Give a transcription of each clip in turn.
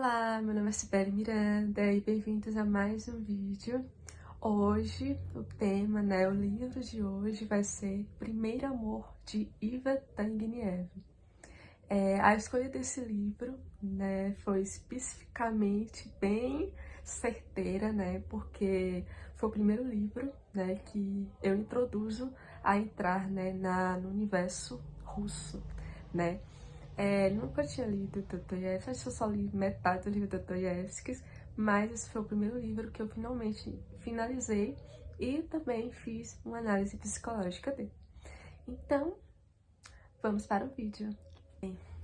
Olá, meu nome é Sibeli Miranda e bem-vindos a mais um vídeo. Hoje, o tema, o livro de hoje vai ser Primeiro Amor, de Iva Turgenev. A escolha desse livro, foi especificamente bem certeira, porque foi o primeiro livro, que eu introduzo a entrar, no universo russo, né? Nunca tinha lido Dostoiévski, acho que eu só li metade do livro de Dostoiévski, mas esse foi o primeiro livro que eu finalmente finalizei e também fiz uma análise psicológica dele. Então, vamos para o vídeo.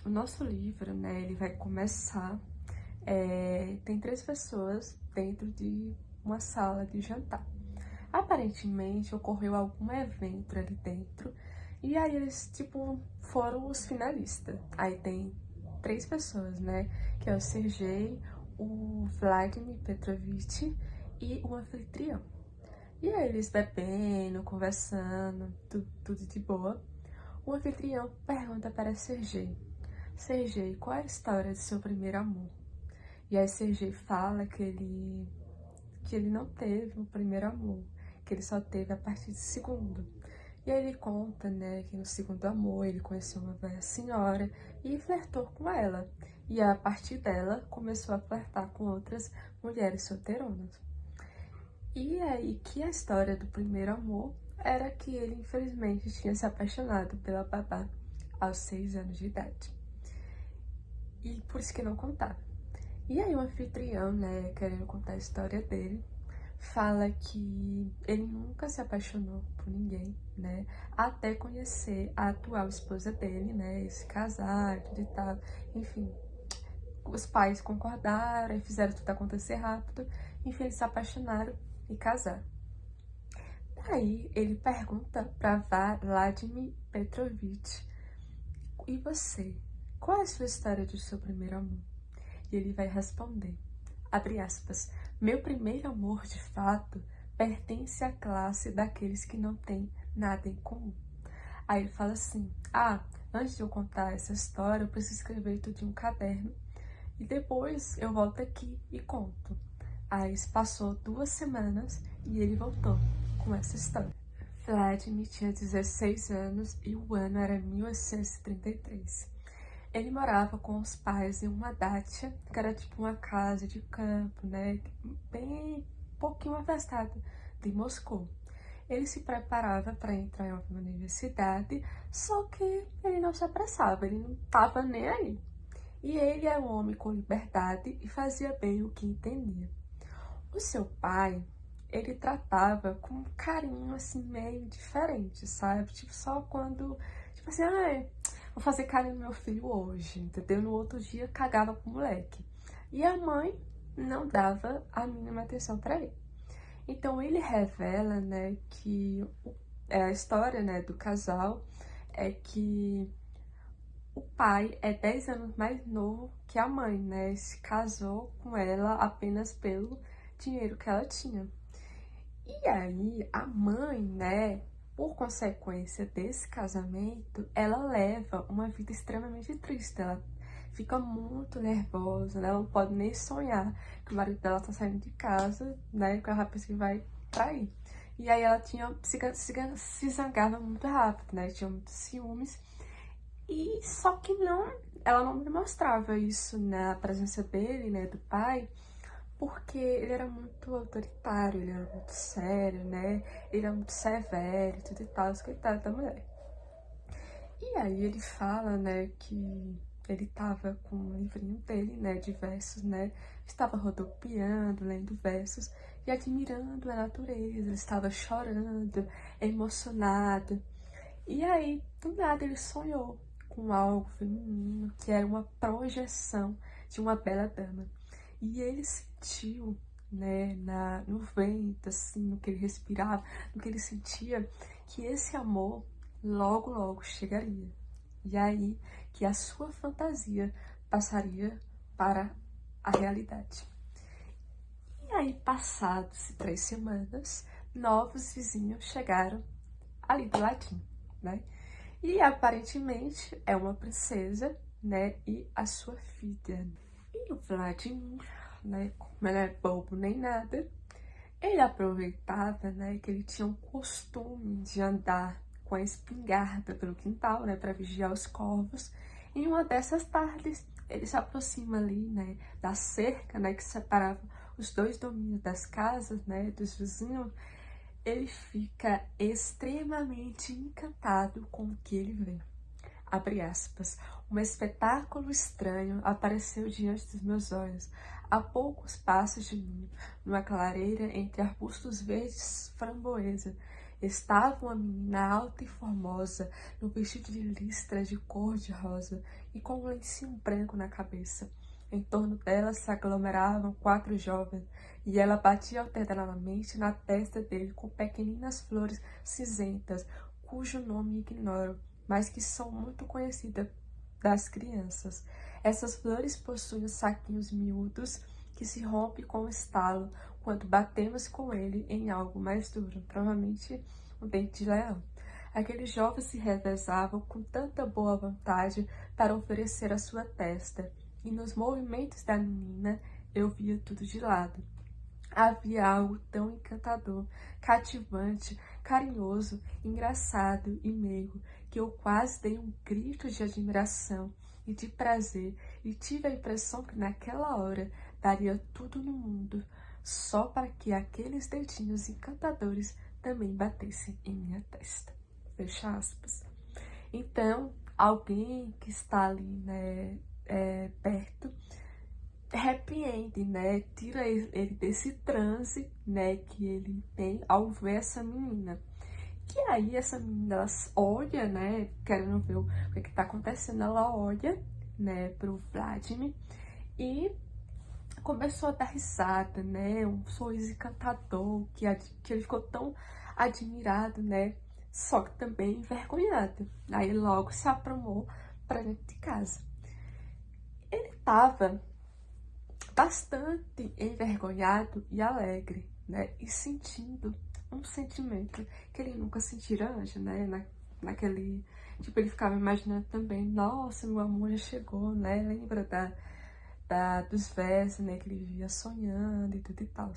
O nosso livro, ele vai começar, tem 3 pessoas dentro de uma sala de jantar. Aparentemente, ocorreu algum evento ali dentro, e aí eles, foram os finalistas. Aí tem 3 pessoas, que é o Sergei, o Vladimir Petrovich e o anfitrião. E aí eles bebendo, conversando, tudo de boa. O anfitrião pergunta para Sergei: Sergei, qual é a história do seu primeiro amor? E aí Sergei fala que ele não teve o primeiro amor, que ele só teve a partir do segundo. E aí ele conta, que no segundo amor ele conheceu uma velha senhora e flertou com ela. E a partir dela começou a flertar com outras mulheres solteironas. E aí que a história do primeiro amor era que ele infelizmente tinha se apaixonado pela babá aos 6 anos de idade. E por isso que não contava. E aí o anfitrião, querendo contar a história dele, fala que ele nunca se apaixonou por ninguém, até conhecer a atual esposa dele, se casar, tudo e tal. Enfim, os pais concordaram e fizeram tudo acontecer rápido. Enfim, eles se apaixonaram e casaram. Aí ele pergunta para Vladimir Petrovich: e você? Qual é a sua história do seu primeiro amor? E ele vai responder, abre aspas, meu primeiro amor, de fato, pertence à classe daqueles que não têm nada em comum. Aí ele fala assim, antes de eu contar essa história, eu preciso escrever tudo em um caderno e depois eu volto aqui e conto. Aí passou 2 semanas e ele voltou com essa história. Vladimir tinha 16 anos e o ano era 1833. Ele morava com os pais em uma dacha, que era tipo uma casa de campo, bem pouquinho afastada de Moscou. Ele se preparava para entrar em uma universidade, só que ele não se apressava, ele não estava nem aí. E ele era um homem com liberdade e fazia bem o que entendia. O seu pai, ele tratava com um carinho assim meio diferente, sabe? Tipo, só quando, tipo assim, vou fazer carinho no meu filho hoje, entendeu? No outro dia cagava pro moleque. E a mãe não dava a mínima atenção para ele. Então ele revela, que a história, do casal é que o pai é 10 anos mais novo que a mãe, se casou com ela apenas pelo dinheiro que ela tinha. E aí a mãe, por consequência desse casamento, ela leva uma vida extremamente triste. Ela fica muito nervosa, ela não pode nem sonhar que o marido dela tá saindo de casa, que ela pensa que vai trair. E aí ela se zangava muito rápido, tinha muitos ciúmes. E só que ela não demonstrava isso na presença dele, do pai, porque ele era muito autoritário, ele era muito sério, ele era muito severo e tudo e tal, coitado da mulher. E aí ele fala, que ele tava com um livrinho dele, de versos, estava rodopiando, lendo versos e admirando a natureza, ele estava chorando, emocionado. E aí, do nada, ele sonhou com algo feminino, que era uma projeção de uma bela dama. E ele sentiu, no vento, assim, no que ele respirava, no que ele sentia, que esse amor logo, logo chegaria. E aí que a sua fantasia passaria para a realidade. E aí, passados 3 semanas, novos vizinhos chegaram ali do ladinho, E aparentemente é uma princesa, e a sua filha. E o Vladimir, né, como ele é bobo nem nada, ele aproveitava, né, que ele tinha um costume de andar com a espingarda pelo quintal, né, para vigiar os corvos. E uma dessas tardes, ele se aproxima ali, né, da cerca, né, que separava os dois domínios das casas, né, dos vizinhos. Ele fica extremamente encantado com o que ele vê. Abre aspas. Um espetáculo estranho apareceu diante dos meus olhos, a poucos passos de mim, numa clareira entre arbustos verdes framboesa. Estava uma menina alta e formosa, no vestido de listra de cor de rosa e com um lencinho branco na cabeça. Em torno dela se aglomeravam 4 jovens, e ela batia alternadamente na testa dele com pequeninas flores cinzentas, cujo nome ignoro, mas que são muito conhecidas das crianças. Essas flores possuem saquinhos miúdos que se rompem com o estalo quando batemos com ele em algo mais duro, provavelmente um dente de leão. Aqueles jovens se revezavam com tanta boa vontade para oferecer a sua testa, e nos movimentos da menina eu via tudo de lado. Havia algo tão encantador, cativante, carinhoso, engraçado e meigo, que eu quase dei um grito de admiração e de prazer, e tive a impressão que naquela hora daria tudo no mundo, só para que aqueles dedinhos encantadores também batessem em minha testa. Fecha aspas. Então, alguém que está ali, né, perto, repreende, né, tira ele desse transe, né, que ele tem ao ver essa menina. Que aí essa menina, ela olha, né, querendo ver o que tá acontecendo, ela olha, né, pro Vladimir e começou a dar risada, né, um sorriso encantador, que ele ficou tão admirado, né, só que também envergonhado. Aí logo se aprumou pra dentro de casa. Ele tava bastante envergonhado e alegre, né? E sentindo um sentimento que ele nunca sentira antes, né? Naquele... Tipo, ele ficava imaginando também, nossa, meu amor já chegou, né? Lembra dos versos, né? Que ele via sonhando e tudo e tal.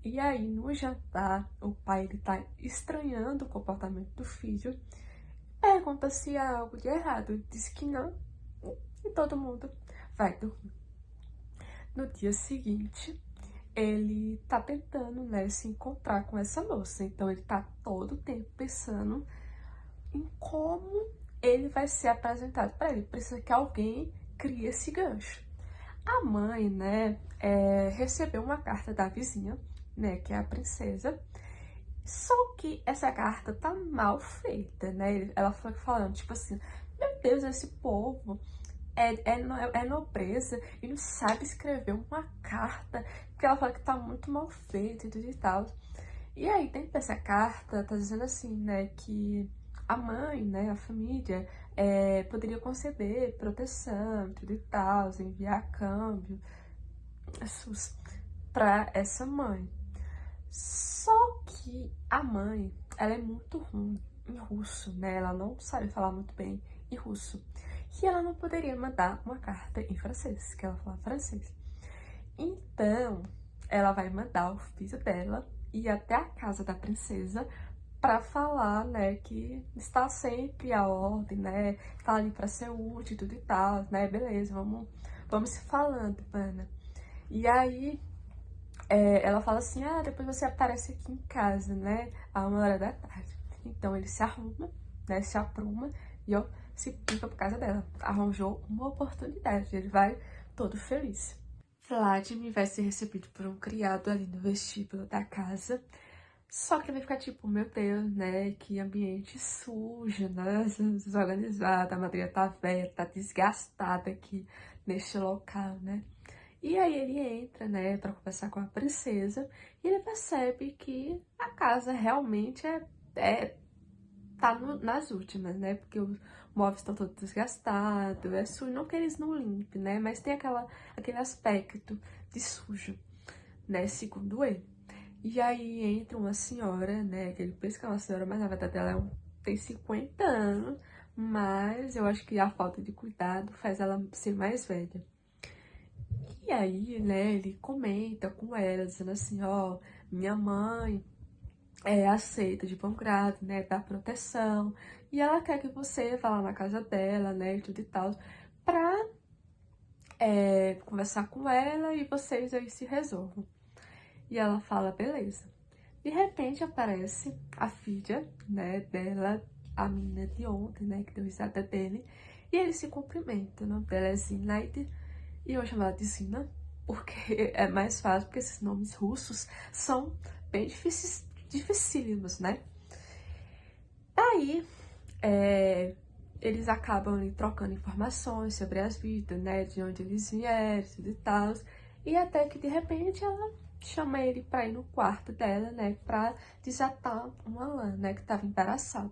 E aí, no jantar, o pai, ele tá estranhando o comportamento do filho, pergunta se há algo de errado. Ele diz que não, e todo mundo vai dormir. No dia seguinte, ele tá tentando, né, se encontrar com essa moça. Então, ele tá todo o tempo pensando em como ele vai ser apresentado para ele. Precisa que alguém crie esse gancho. A mãe, né, recebeu uma carta da vizinha, né, que é a princesa. Só que essa carta tá mal feita, né? Ela foi falando, tipo assim, meu Deus, esse povo é nobreza e não sabe escrever uma carta, porque ela fala que tá muito mal feita e tudo e tal. E aí, dentro dessa carta, tá dizendo assim, né, que a mãe, né, a família, poderia conceder proteção, tudo e tal, enviar câmbio pra essa mãe. Só que a mãe, ela é muito ruim em russo, né? Ela não sabe falar muito bem em russo. E ela não poderia mandar uma carta em francês, que ela fala francês. Então, ela vai mandar o filho dela ir até a casa da princesa para falar, né, que está sempre à ordem, né? Tá ali para ser útil e tudo e tal, né? Beleza, vamos se falando, Ana. E aí, ela fala assim, ah, depois você aparece aqui em casa, né, a 1 hora da tarde. Então ele se arruma, né, se apruma e ó, se pica por casa dela. Arranjou uma oportunidade, ele vai todo feliz. Vladimir vai ser recebido por um criado ali no vestíbulo da casa, só que vai ficar tipo, meu Deus, né, que ambiente sujo, né, desorganizado, a madrinha tá velha, tá desgastada aqui neste local, né. E aí ele entra, né, para conversar com a princesa e ele percebe que a casa realmente tá nas últimas, né, porque os móveis estão todos desgastados, é sujo, não que eles não limpem, né, mas tem aquele aspecto de sujo, né, segundo ele. E aí entra uma senhora, né, que ele pensa que é uma senhora, mas na verdade ela tem 50 anos, mas eu acho que a falta de cuidado faz ela ser mais velha. E aí, né, ele comenta com ela, dizendo assim, ó, minha mãe aceita de bom grado, né, dá proteção, e ela quer que você vá lá na casa dela, né, e tudo e tal, pra conversar com ela e vocês aí se resolvam. E ela fala, beleza. De repente aparece a filha, né, dela, a menina de ontem, né, que deu risada dele, e eles se cumprimentam. O nome dela é Zinaide, e eu vou chamar ela de Zina, porque é mais fácil, porque esses nomes russos são bem difíceis, dificílimos, né? Daí, eles acabam ali trocando informações sobre as vidas, né, de onde eles vieram, tudo e tal, e até que de repente ela chama ele pra ir no quarto dela, né, pra desatar uma lã, né, que tava embaraçada.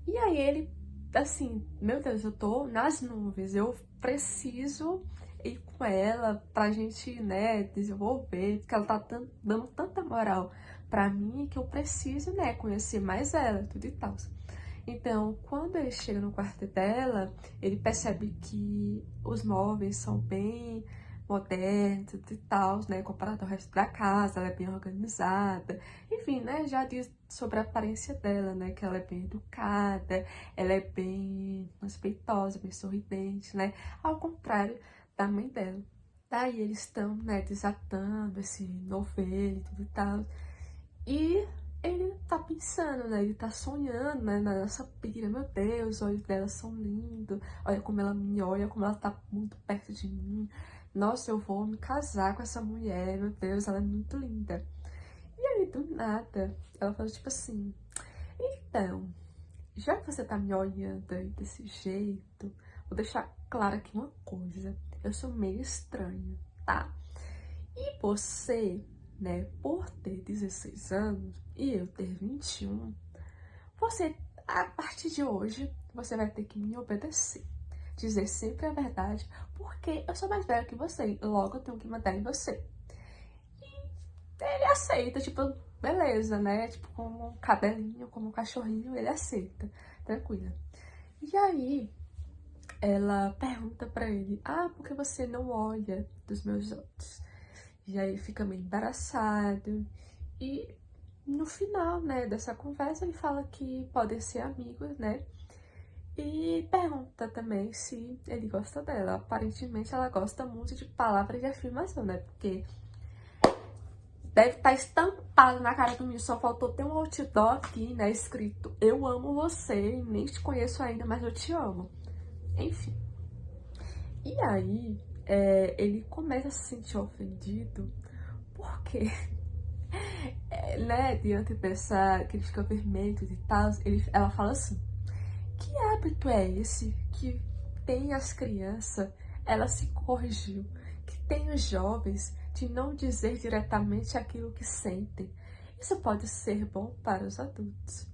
E aí ele, assim, meu Deus, eu tô nas nuvens, eu preciso ir com ela pra gente, né, desenvolver, porque ela tá dando tanta moral pra mim que eu preciso, né, conhecer mais ela, tudo e tal. Então, quando ele chega no quarto dela, ele percebe que os móveis são bem modernos e tal, né, comparado ao resto da casa, ela é bem organizada. Enfim, né, já diz sobre a aparência dela, né, que ela é bem educada, ela é bem respeitosa, bem sorridente, né, ao contrário da mãe dela. Daí eles estão, né, desatando esse novelo e tudo e tal. E ele tá pensando, né? Ele tá sonhando, né? Nessa pira, meu Deus, os olhos dela são lindos. Olha como ela me olha, como ela tá muito perto de mim. Nossa, eu vou me casar com essa mulher, meu Deus, ela é muito linda. E aí, do nada, ela fala tipo assim, então, já que você tá me olhando aí desse jeito, vou deixar claro aqui uma coisa. Eu sou meio estranha, tá? E você, né, por ter 16 anos e eu ter 21, você, a partir de hoje, você vai ter que me obedecer. Dizer sempre a verdade, porque eu sou mais velha que você, logo eu tenho que mandar em você. E ele aceita, tipo, beleza, né? Tipo, como um cabelinho, como um cachorrinho, ele aceita, tranquila. E aí, ela pergunta pra ele, por que você não olha dos meus olhos? E aí fica meio embaraçado. E no final, né, dessa conversa, ele fala que podem ser amigos, né? E pergunta também se ele gosta dela. Aparentemente ela gosta muito de palavras de afirmação, né? Porque deve estar estampado na cara do menino. Só faltou ter um outdoor aqui, né? Escrito, eu amo você, nem te conheço ainda, mas eu te amo. Enfim. E aí, ele começa a se sentir ofendido porque né, diante dessa crítica vermelha e tal, ela fala assim, que hábito é esse que tem as crianças, ela se corrigiu, que tem os jovens de não dizer diretamente aquilo que sentem. Isso pode ser bom para os adultos.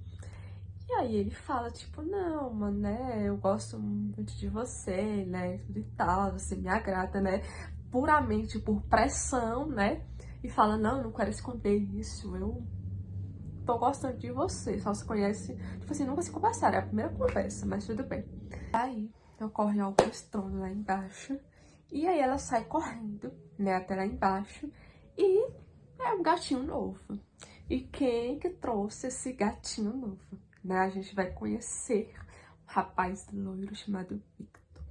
E aí ele fala, tipo, não, mano, né, eu gosto muito de você, né, tudo e tal, você me agrada, né, puramente por pressão, né, e fala, não, eu não quero esconder isso, eu tô gostando de você, só se conhece, tipo assim, nunca se conversaram, é a primeira conversa, mas tudo bem. Aí ocorre algo estranho lá embaixo, e aí ela sai correndo, né, até lá embaixo, e é um gatinho novo. E quem que trouxe esse gatinho novo? Né, a gente vai conhecer um rapaz loiro chamado Victor.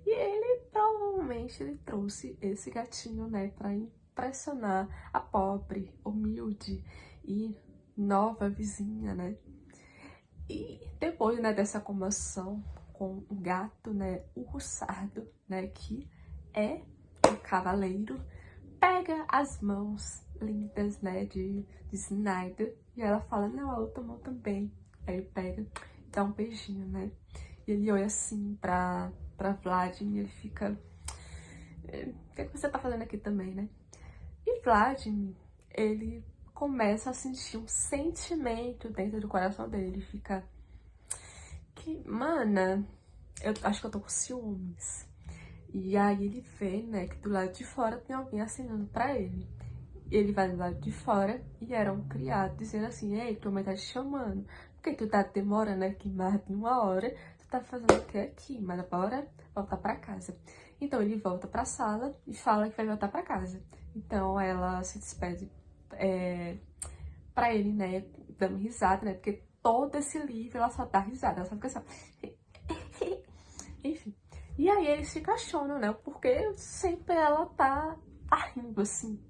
E ele, provavelmente, ele trouxe esse gatinho, né, pra impressionar a pobre, humilde e nova vizinha, né? E depois, né, dessa comoção com o gato, né, o Russardo, né, que é o cavaleiro, pega as mãos lindas, né, de Snyder, e ela fala, não, a outra mão também. Aí ele pega, dá um beijinho, né, e ele olha assim pra Vladimir, e ele fica, o que você tá fazendo aqui também, né? E Vladimir, ele começa a sentir um sentimento dentro do coração dele. Ele fica, mana, eu acho que eu tô com ciúmes. E aí ele vê, né, que do lado de fora tem alguém assinando pra ele. Ele vai do lado de fora e era um criado dizendo assim, ei, tua mãe tá te chamando. Por que tu tá demorando aqui mais de 1 hora? Tu tá fazendo o que aqui? Mas bora voltar pra casa. Então ele volta pra sala e fala que vai voltar pra casa. Então ela se despede pra ele, né, dando risada, né, porque todo esse livro ela só dá risada, ela só fica assim, enfim. E aí eles se questionam, né, porque sempre ela tá rindo, assim,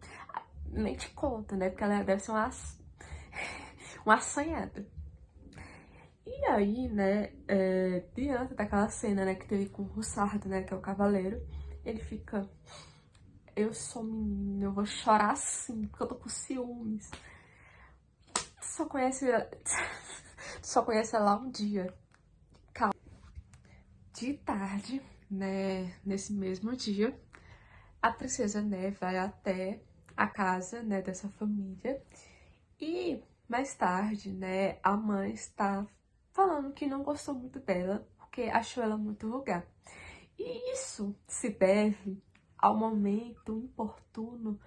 nem te conta, né, porque ela deve ser uma assanhada. E aí, né, diante daquela cena, né, que teve com o Russardo, né, que é o cavaleiro, ele fica, eu sou menino, eu vou chorar assim, porque eu tô com ciúmes. Só conhece, só conhece ela um dia. Calma. De tarde, né, nesse mesmo dia, a princesa, né, vai até a casa, né, dessa família. E mais tarde, né, a mãe está falando que não gostou muito dela, porque achou ela muito vulgar. E isso se deve ao momento importuno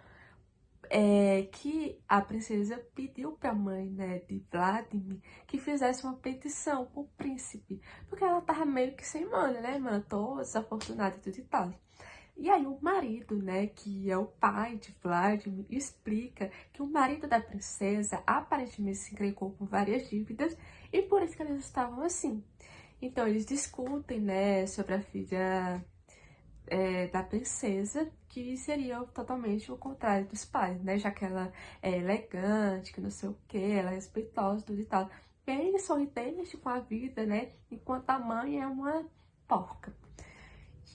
que a princesa pediu para a mãe, né, de Vladimir que fizesse uma petição pro príncipe, porque ela tava meio que sem mana, né, mano, toda desafortunada e tudo e tal. E aí o marido, né, que é o pai de Vladimir, explica que o marido da princesa aparentemente se encrencou com várias dívidas e por isso que eles estavam assim. Então eles discutem, né, sobre a filha da princesa, que seria totalmente o contrário dos pais, né? Já que ela é elegante, que não sei o que, ela é respeitosa, tudo e tal. Bem sorridente com a vida, né? Enquanto a mãe é uma porca.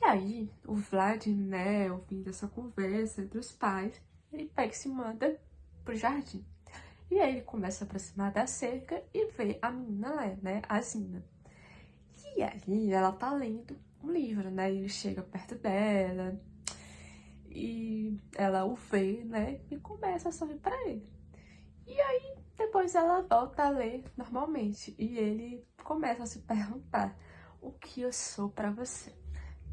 E aí, o Vlad, né, ouvindo essa conversa entre os pais, ele pega e se manda pro jardim. E aí ele começa a aproximar da cerca e vê a menina lá, né, a Zina. E aí ela tá lendo um livro, né, e ele chega perto dela e ela o vê, né, e começa a sorrir pra ele. E aí depois ela volta a ler normalmente e ele começa a se perguntar o que eu sou pra você.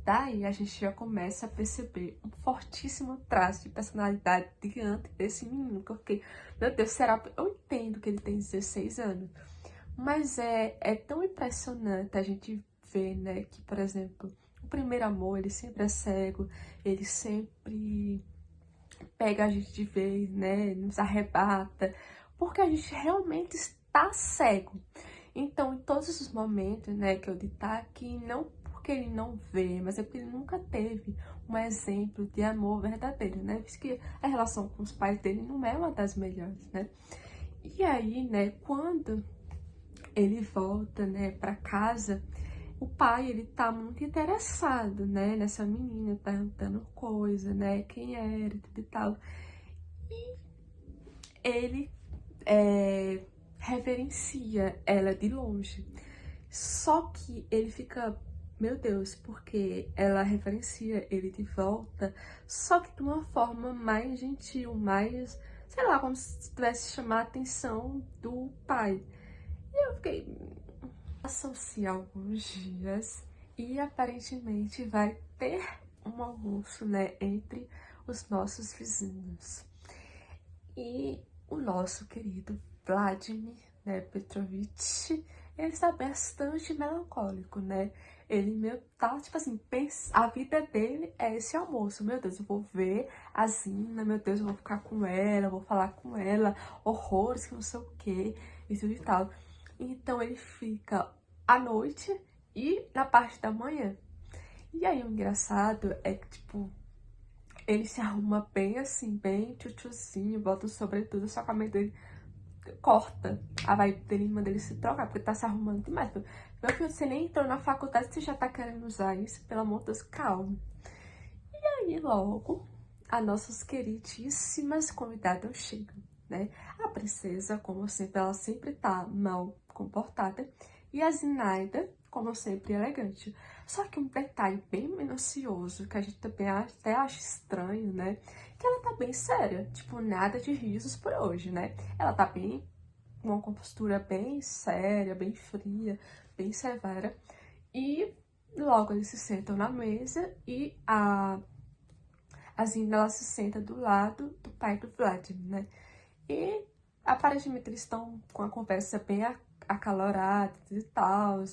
Daí a gente já começa a perceber um fortíssimo traço de personalidade diante desse menino, que eu fiquei, meu Deus, será que eu entendo que ele tem 16 anos? Mas é tão impressionante a gente ver, né, que, por exemplo, o primeiro amor, ele sempre é cego, ele sempre pega a gente de vez, né, nos arrebata, porque a gente realmente está cego. Então, em todos os momentos, né, que eu ditar aqui, não porque ele não vê, mas é porque ele nunca teve um exemplo de amor verdadeiro, né? Visto que a relação com os pais dele não é uma das melhores, né? E aí, né, quando ele volta, né, para casa, o pai, ele tá muito interessado, né, nessa menina, perguntando coisa, né, quem era e tudo e tal. E ele reverencia ela de longe. Só que ele fica, meu Deus, porque ela reverencia ele de volta, só que de uma forma mais gentil, mais, sei lá, como se tivesse chamar a atenção do pai. E eu fiquei, passam-se alguns dias e aparentemente vai ter um almoço, né, entre os nossos vizinhos. E o nosso querido Vladimir, né, Petrovich, ele está bastante melancólico, né? Ele meio tá, tipo assim, a vida dele é esse almoço. Meu Deus, eu vou ver a Zina, meu Deus, eu vou ficar com ela, vou falar com ela, horrores, que não sei o que, e tudo e tal. Então ele fica à noite e na parte da manhã. E aí o engraçado é que, tipo, ele se arruma bem assim, bem tchutchuzinho, bota o sobretudo, só que a mãe dele corta a vibe dele e manda ele se trocar, porque tá se arrumando demais. Meu filho, você nem entrou na faculdade, você já tá querendo usar isso? Pelo amor de Deus, calma. E aí, logo, as nossas queridíssimas convidadas chegam, né? A princesa, como sempre, ela sempre tá mal comportada. E a Zinaida, como sempre, elegante. Só que um detalhe bem minucioso, que a gente também até acha estranho, né? Que ela tá bem séria. Tipo, nada de risos por hoje, né? Ela tá bem, com uma compostura bem séria, bem fria, bem severa. E logo eles se sentam na mesa e a Zina, ela se senta do lado do pai do Vladimir, né? E aparentemente eles estão com a conversa bem acalorada e tal.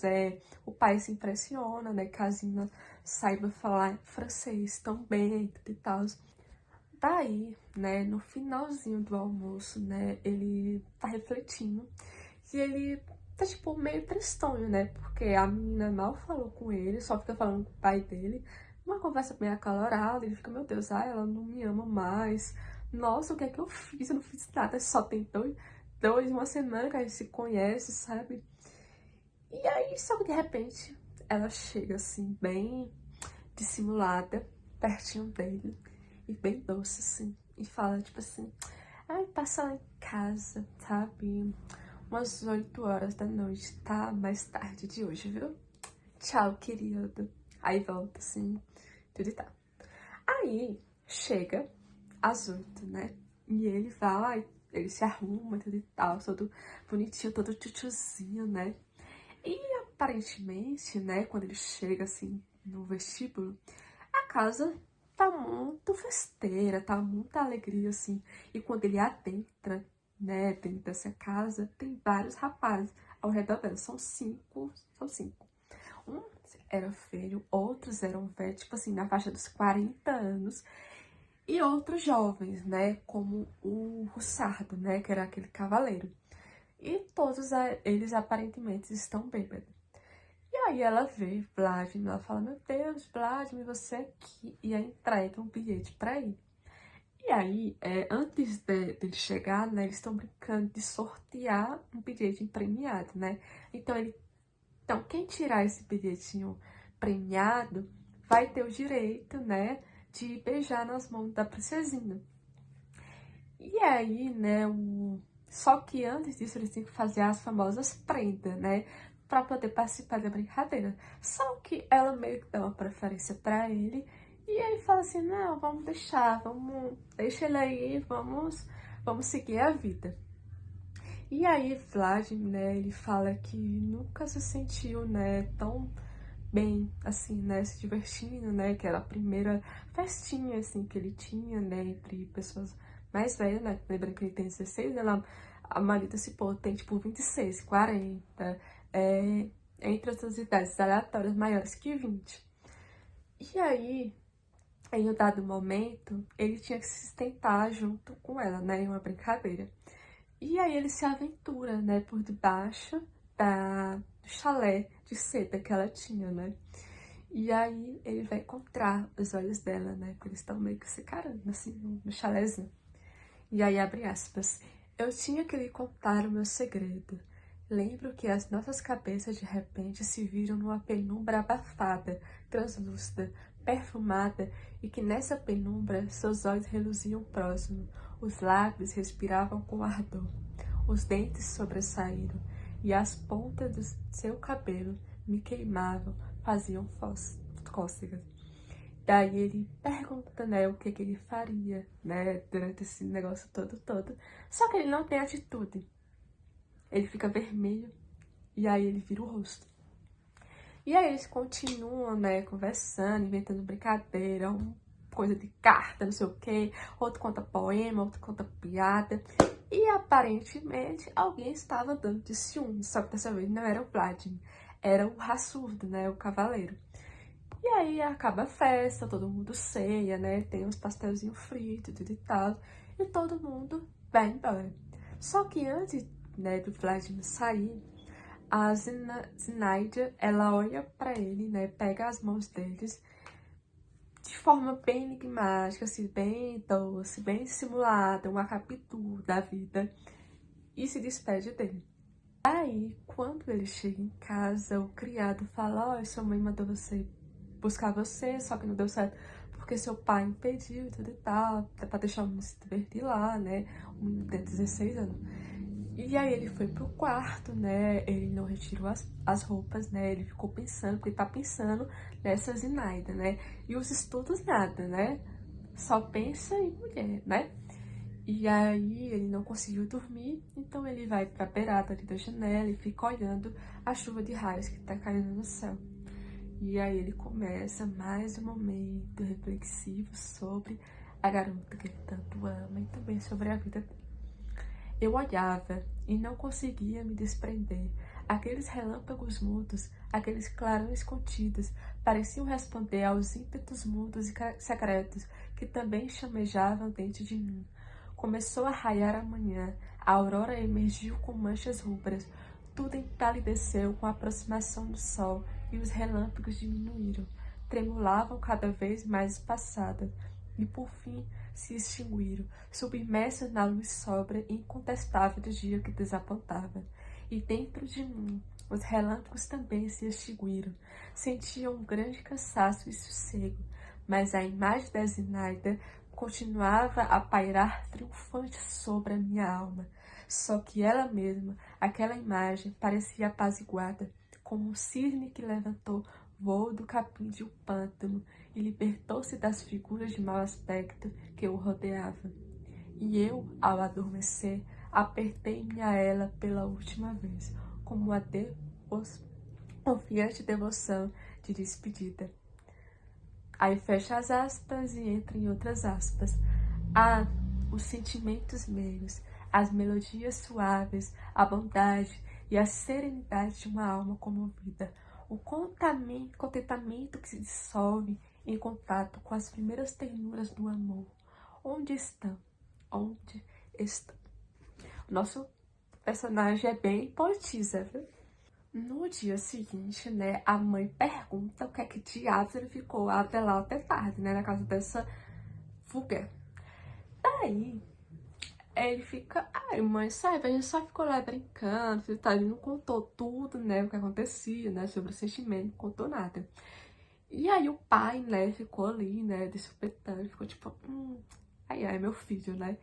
O pai se impressiona, né? Que a Zina saiba falar francês tão bem e tal. Daí, né, no finalzinho do almoço, né, ele tá refletindo e ele tá, tipo, meio tristonho, né, porque a menina mal falou com ele, só fica falando com o pai dele, uma conversa meio acalorada, ele fica, meu Deus, ela não me ama mais, nossa, o que é que eu fiz? Eu não fiz nada, só tem uma semana que a gente se conhece, sabe? E aí, só que de repente, ela chega, assim, bem dissimulada, pertinho dele, e bem doce, assim, e fala, tipo assim, ai, passa lá em casa, sabe? Umas 8 horas da noite, tá? Mais tarde de hoje, viu? Tchau, querido. Aí volta, assim, tudo e tal. Aí, chega às 8, né? E ele vai, ele se arruma, tudo e tal, todo bonitinho, todo tchutchuzinho, né? E aparentemente, né, quando ele chega, assim, no vestíbulo, a casa tá muito festeira, tá muita alegria, assim. E quando ele adentra, né, dentro dessa casa, tem vários rapazes ao redor dela. São cinco. Um era feio, outros eram velhos, tipo assim, na faixa dos 40 anos. E outros jovens, né, como o Russardo, né, que era aquele cavaleiro. E todos eles aparentemente estão bêbados. E aí ela vê Vladimir, ela fala, meu Deus, Vladimir, você aqui. E aí entrega um bilhete pra ele. E aí, antes dele chegar, né, eles estão brincando de sortear um bilhete premiado, né? Então, quem tirar esse bilhetinho premiado vai ter o direito, né, de beijar nas mãos da princesinha. E aí, né, só que antes disso eles têm que fazer as famosas prendas, né, pra poder participar da brincadeira. Só que ela meio que dá uma preferência pra ele e ele fala assim, não, vamos deixar, deixa ele aí, vamos seguir a vida. E aí Vladimir, né, ele fala que nunca se sentiu, né, tão bem, assim, né, se divertindo, né, que era a primeira festinha, assim, que ele tinha, né, entre pessoas mais velhas, né, lembrando que ele tem 16, ela, a Marita Cipó tem, tipo, 26, 40, entre outras idades aleatórias maiores que 20. E aí, em um dado momento, ele tinha que se sustentar junto com ela, né, em uma brincadeira. E aí ele se aventura, né, por debaixo do chalé de seda que ela tinha, né. E aí ele vai encontrar os olhos dela, né? Porque eles estão meio que se carando, assim, no chalézinho. E aí, abre aspas. Eu tinha que lhe contar o meu segredo. Lembro que as nossas cabeças de repente se viram numa penumbra abafada, translúcida, perfumada, e que nessa penumbra seus olhos reluziam próximo, os lábios respiravam com ardor, os dentes sobressaíram, e as pontas do seu cabelo me queimavam, faziam cócegas. Daí ele pergunta, né, o que que ele faria, né, durante esse negócio todo. Só que ele não tem atitude. Ele fica vermelho e aí ele vira o rosto. E aí eles continuam, né, conversando, inventando brincadeira, coisa de carta, não sei o quê. Outro conta poema, outro conta piada. E aparentemente alguém estava dando de ciúme, só que dessa vez não era o Vladimir, era o Rassurdo, né, o cavaleiro. E aí acaba a festa, todo mundo ceia, né? Tem uns pastelzinhos fritos, tudo e tal. E todo mundo vai embora. Só que antes, né, do Vladimir sair, a Zinaida, ela olha pra ele, né? Pega as mãos deles de forma bem enigmática, assim, bem doce, bem simulada, um Capitu da vida. E se despede dele. Aí, quando ele chega em casa, o criado fala, ó, sua mãe mandou você buscar você, só que não deu certo porque seu pai impediu e tudo e tal, pra deixar o menino se divertir lá, né? O menino tem 16 anos. E aí ele foi pro quarto, né? Ele não retirou as roupas, né? Ele ficou pensando, porque ele tá pensando nessa Zinaida, né? E os estudos nada, né? Só pensa em mulher, né? E aí ele não conseguiu dormir, então ele vai pra beirada ali da janela e fica olhando a chuva de raios que tá caindo no céu. E aí ele começa mais um momento reflexivo sobre a garota que ele tanto ama e também sobre a vida dele. Eu olhava e não conseguia me desprender. Aqueles relâmpagos mudos, aqueles clarões contidos, pareciam responder aos ímpetos mudos e secretos que também chamejavam dentro de mim. Começou a raiar a manhã, a aurora emergiu com manchas rubras, tudo empalideceu com a aproximação do sol e os relâmpagos diminuíram, tremulavam cada vez mais espaçadas e, por fim, se extinguiram, submersos na luz sóbria e incontestável do dia que desapontava. E dentro de mim, os relâmpagos também se extinguiram. Sentia um grande cansaço e sossego, mas a imagem da Zinaida continuava a pairar triunfante sobre a minha alma. Só que ela mesma, aquela imagem, parecia apaziguada, como um cisne que levantou voo do capim de um pântano e libertou-se das figuras de mau aspecto que o rodeavam. E eu, ao adormecer, apertei-me a ela pela última vez, como uma confiante devoção de despedida. Aí fecha as aspas e entra em outras aspas. Ah, os sentimentos meios, as melodias suaves, a bondade e a serenidade de uma alma comovida, o contentamento que se dissolve em contato com as primeiras ternuras do amor. Onde estão? Onde estão? Nosso personagem é bem poetisa, viu? No dia seguinte, né, a mãe pergunta o que é que diabos ele ficou até lá até tarde, né, na casa dessa vulgar. Daí, ele fica, ai mãe, sabe, a gente só ficou lá brincando, ele não contou tudo, né, o que acontecia, né, sobre o sentimento, não contou nada. E aí o pai, né, ficou ali, né, de supetão, ficou tipo, ai, meu filho, né.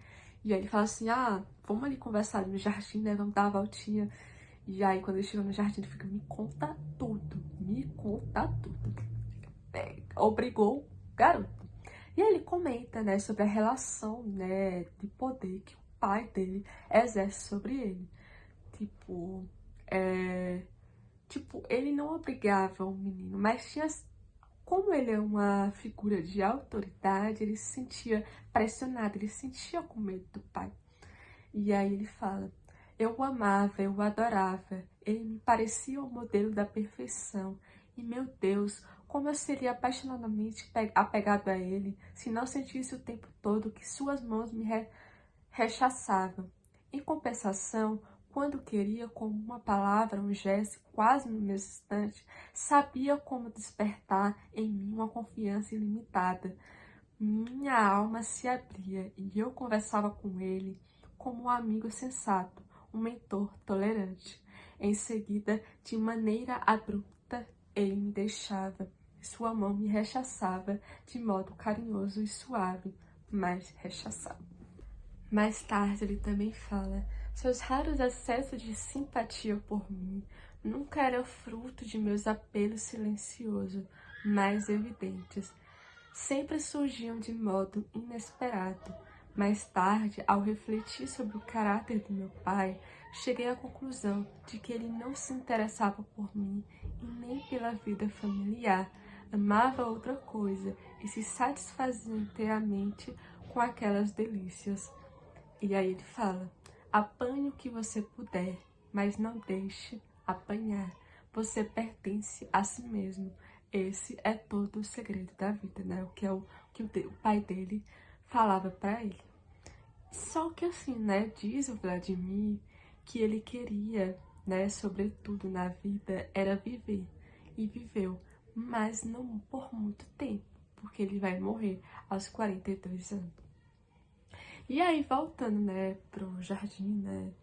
E aí ele fala assim, vamos ali conversar no jardim, né, vamos dar uma voltinha. E aí quando ele chegou no jardim, ele fica, me conta tudo, me conta tudo. Obrigou o garoto. E aí ele comenta, né, sobre a relação, né, de poder que o pai dele exerce sobre ele. Tipo, ele não obrigava o menino, mas tinha, como ele é uma figura de autoridade, ele se sentia pressionado, ele se sentia com medo do pai. E aí ele fala, eu o amava, eu o adorava, ele me parecia o modelo da perfeição. E meu Deus, como eu seria apaixonadamente apegado a ele, se não sentisse o tempo todo que suas mãos me rechaçavam. Em compensação, quando queria, com uma palavra, um gesto, quase no mesmo instante, sabia como despertar em mim uma confiança ilimitada. Minha alma se abria e eu conversava com ele como um amigo sensato, um mentor tolerante. Em seguida, de maneira abrupta, ele me deixava e sua mão me rechaçava de modo carinhoso e suave, mas rechaçava. Mais tarde, ele também fala, seus raros acessos de simpatia por mim nunca eram fruto de meus apelos silenciosos, mais evidentes. Sempre surgiam de modo inesperado. Mais tarde, ao refletir sobre o caráter do meu pai, cheguei à conclusão de que ele não se interessava por mim e nem pela vida familiar. Amava outra coisa e se satisfazia inteiramente com aquelas delícias. E aí ele fala, apanhe o que você puder, mas não deixe apanhar. Você pertence a si mesmo. Esse é todo o segredo da vida, né? O que o pai dele falava para ele. Só que assim, né? Diz o Vladimir que ele queria, né? Sobretudo na vida, era viver. E viveu, mas não por muito tempo, porque ele vai morrer aos 42 anos. E aí, voltando, né, pro jardim, né,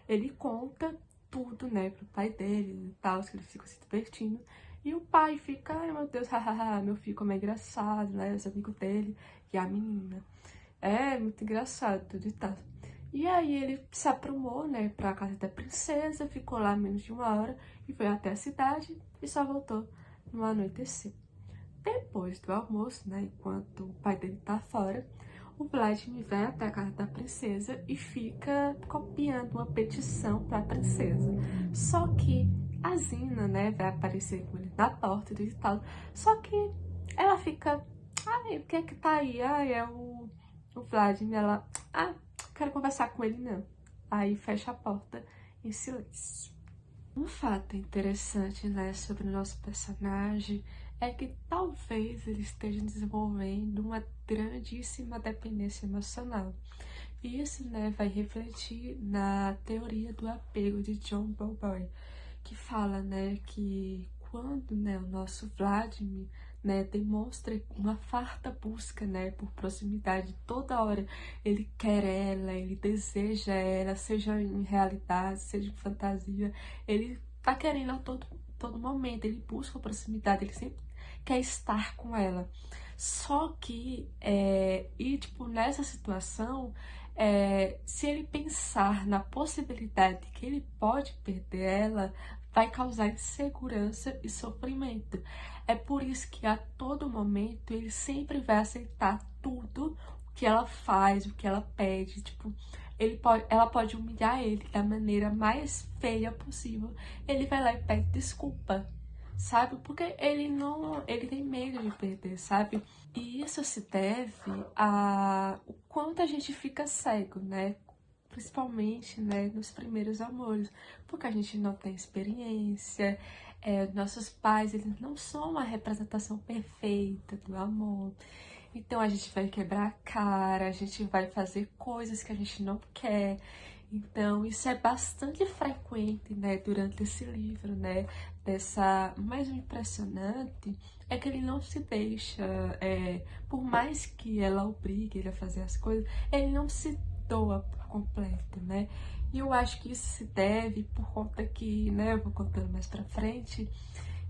ele conta tudo, né, pro pai dele e tal, que ele fica se divertindo. E o pai fica, ai meu Deus, hahaha, meu filho como é engraçado, né, os amigos dele e a menina. É muito engraçado tudo e tal. E aí ele se aprumou, né, pra casa da princesa, ficou lá menos de uma hora e foi até a cidade e só voltou no anoitecer. Depois do almoço, né, enquanto o pai dele tá fora, o Vladimir vai até a casa da princesa e fica copiando uma petição para a princesa. Só que a Zina, né, vai aparecer com ele na porta e tal. Só que ela fica, ai, o que é que tá aí? Ai, é o Vladimir. Ela, quero conversar com ele não. Aí fecha a porta em silêncio. Um fato interessante, né, sobre o nosso personagem é que talvez ele esteja desenvolvendo uma grandíssima dependência emocional. E isso, né, vai refletir na teoria do apego de John Bowlby, que fala, né, que quando, né, o nosso Vladimir, né, demonstra uma farta busca, né, por proximidade toda hora, ele quer ela, ele deseja ela, seja em realidade, seja em fantasia, ele tá querendo a todo momento, ele busca proximidade, ele sempre quer estar com ela. Só que, tipo, nessa situação, se ele pensar na possibilidade de que ele pode perder ela, vai causar insegurança e sofrimento. É por isso que a todo momento ele sempre vai aceitar tudo o que ela faz, o que ela pede. Tipo, ela pode humilhar ele da maneira mais feia possível. Ele vai lá e pede desculpa, sabe? Porque ele tem medo de perder, sabe? E isso se deve a o quanto a gente fica cego, né? Principalmente, né, nos primeiros amores, porque a gente não tem experiência, nossos pais, eles não são uma representação perfeita do amor. Então a gente vai quebrar a cara, a gente vai fazer coisas que a gente não quer. Então isso é bastante frequente, né, durante esse livro, né, mas o impressionante é que ele não se deixa, por mais que ela obrigue ele a fazer as coisas, ele não se doa por completo, né, e eu acho que isso se deve por conta que, né, eu vou contando mais pra frente,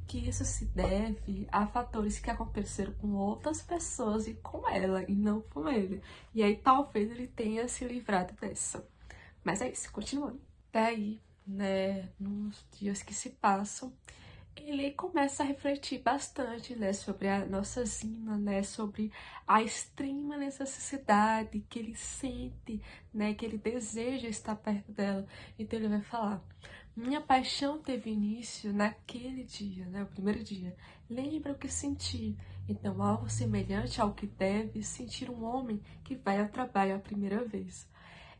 que isso se deve a fatores que aconteceram com outras pessoas e com ela, e não com ele. E aí talvez ele tenha se livrado dessa. Mas é isso, continuando. Daí, né, nos dias que se passam, ele começa a refletir bastante, né, sobre a nossa Zina, né, sobre a extrema necessidade que ele sente, né, que ele deseja estar perto dela. Então ele vai falar: minha paixão teve início naquele dia, né, o primeiro dia. Lembra o que senti. Então, algo semelhante ao que deve sentir um homem que vai ao trabalho a primeira vez.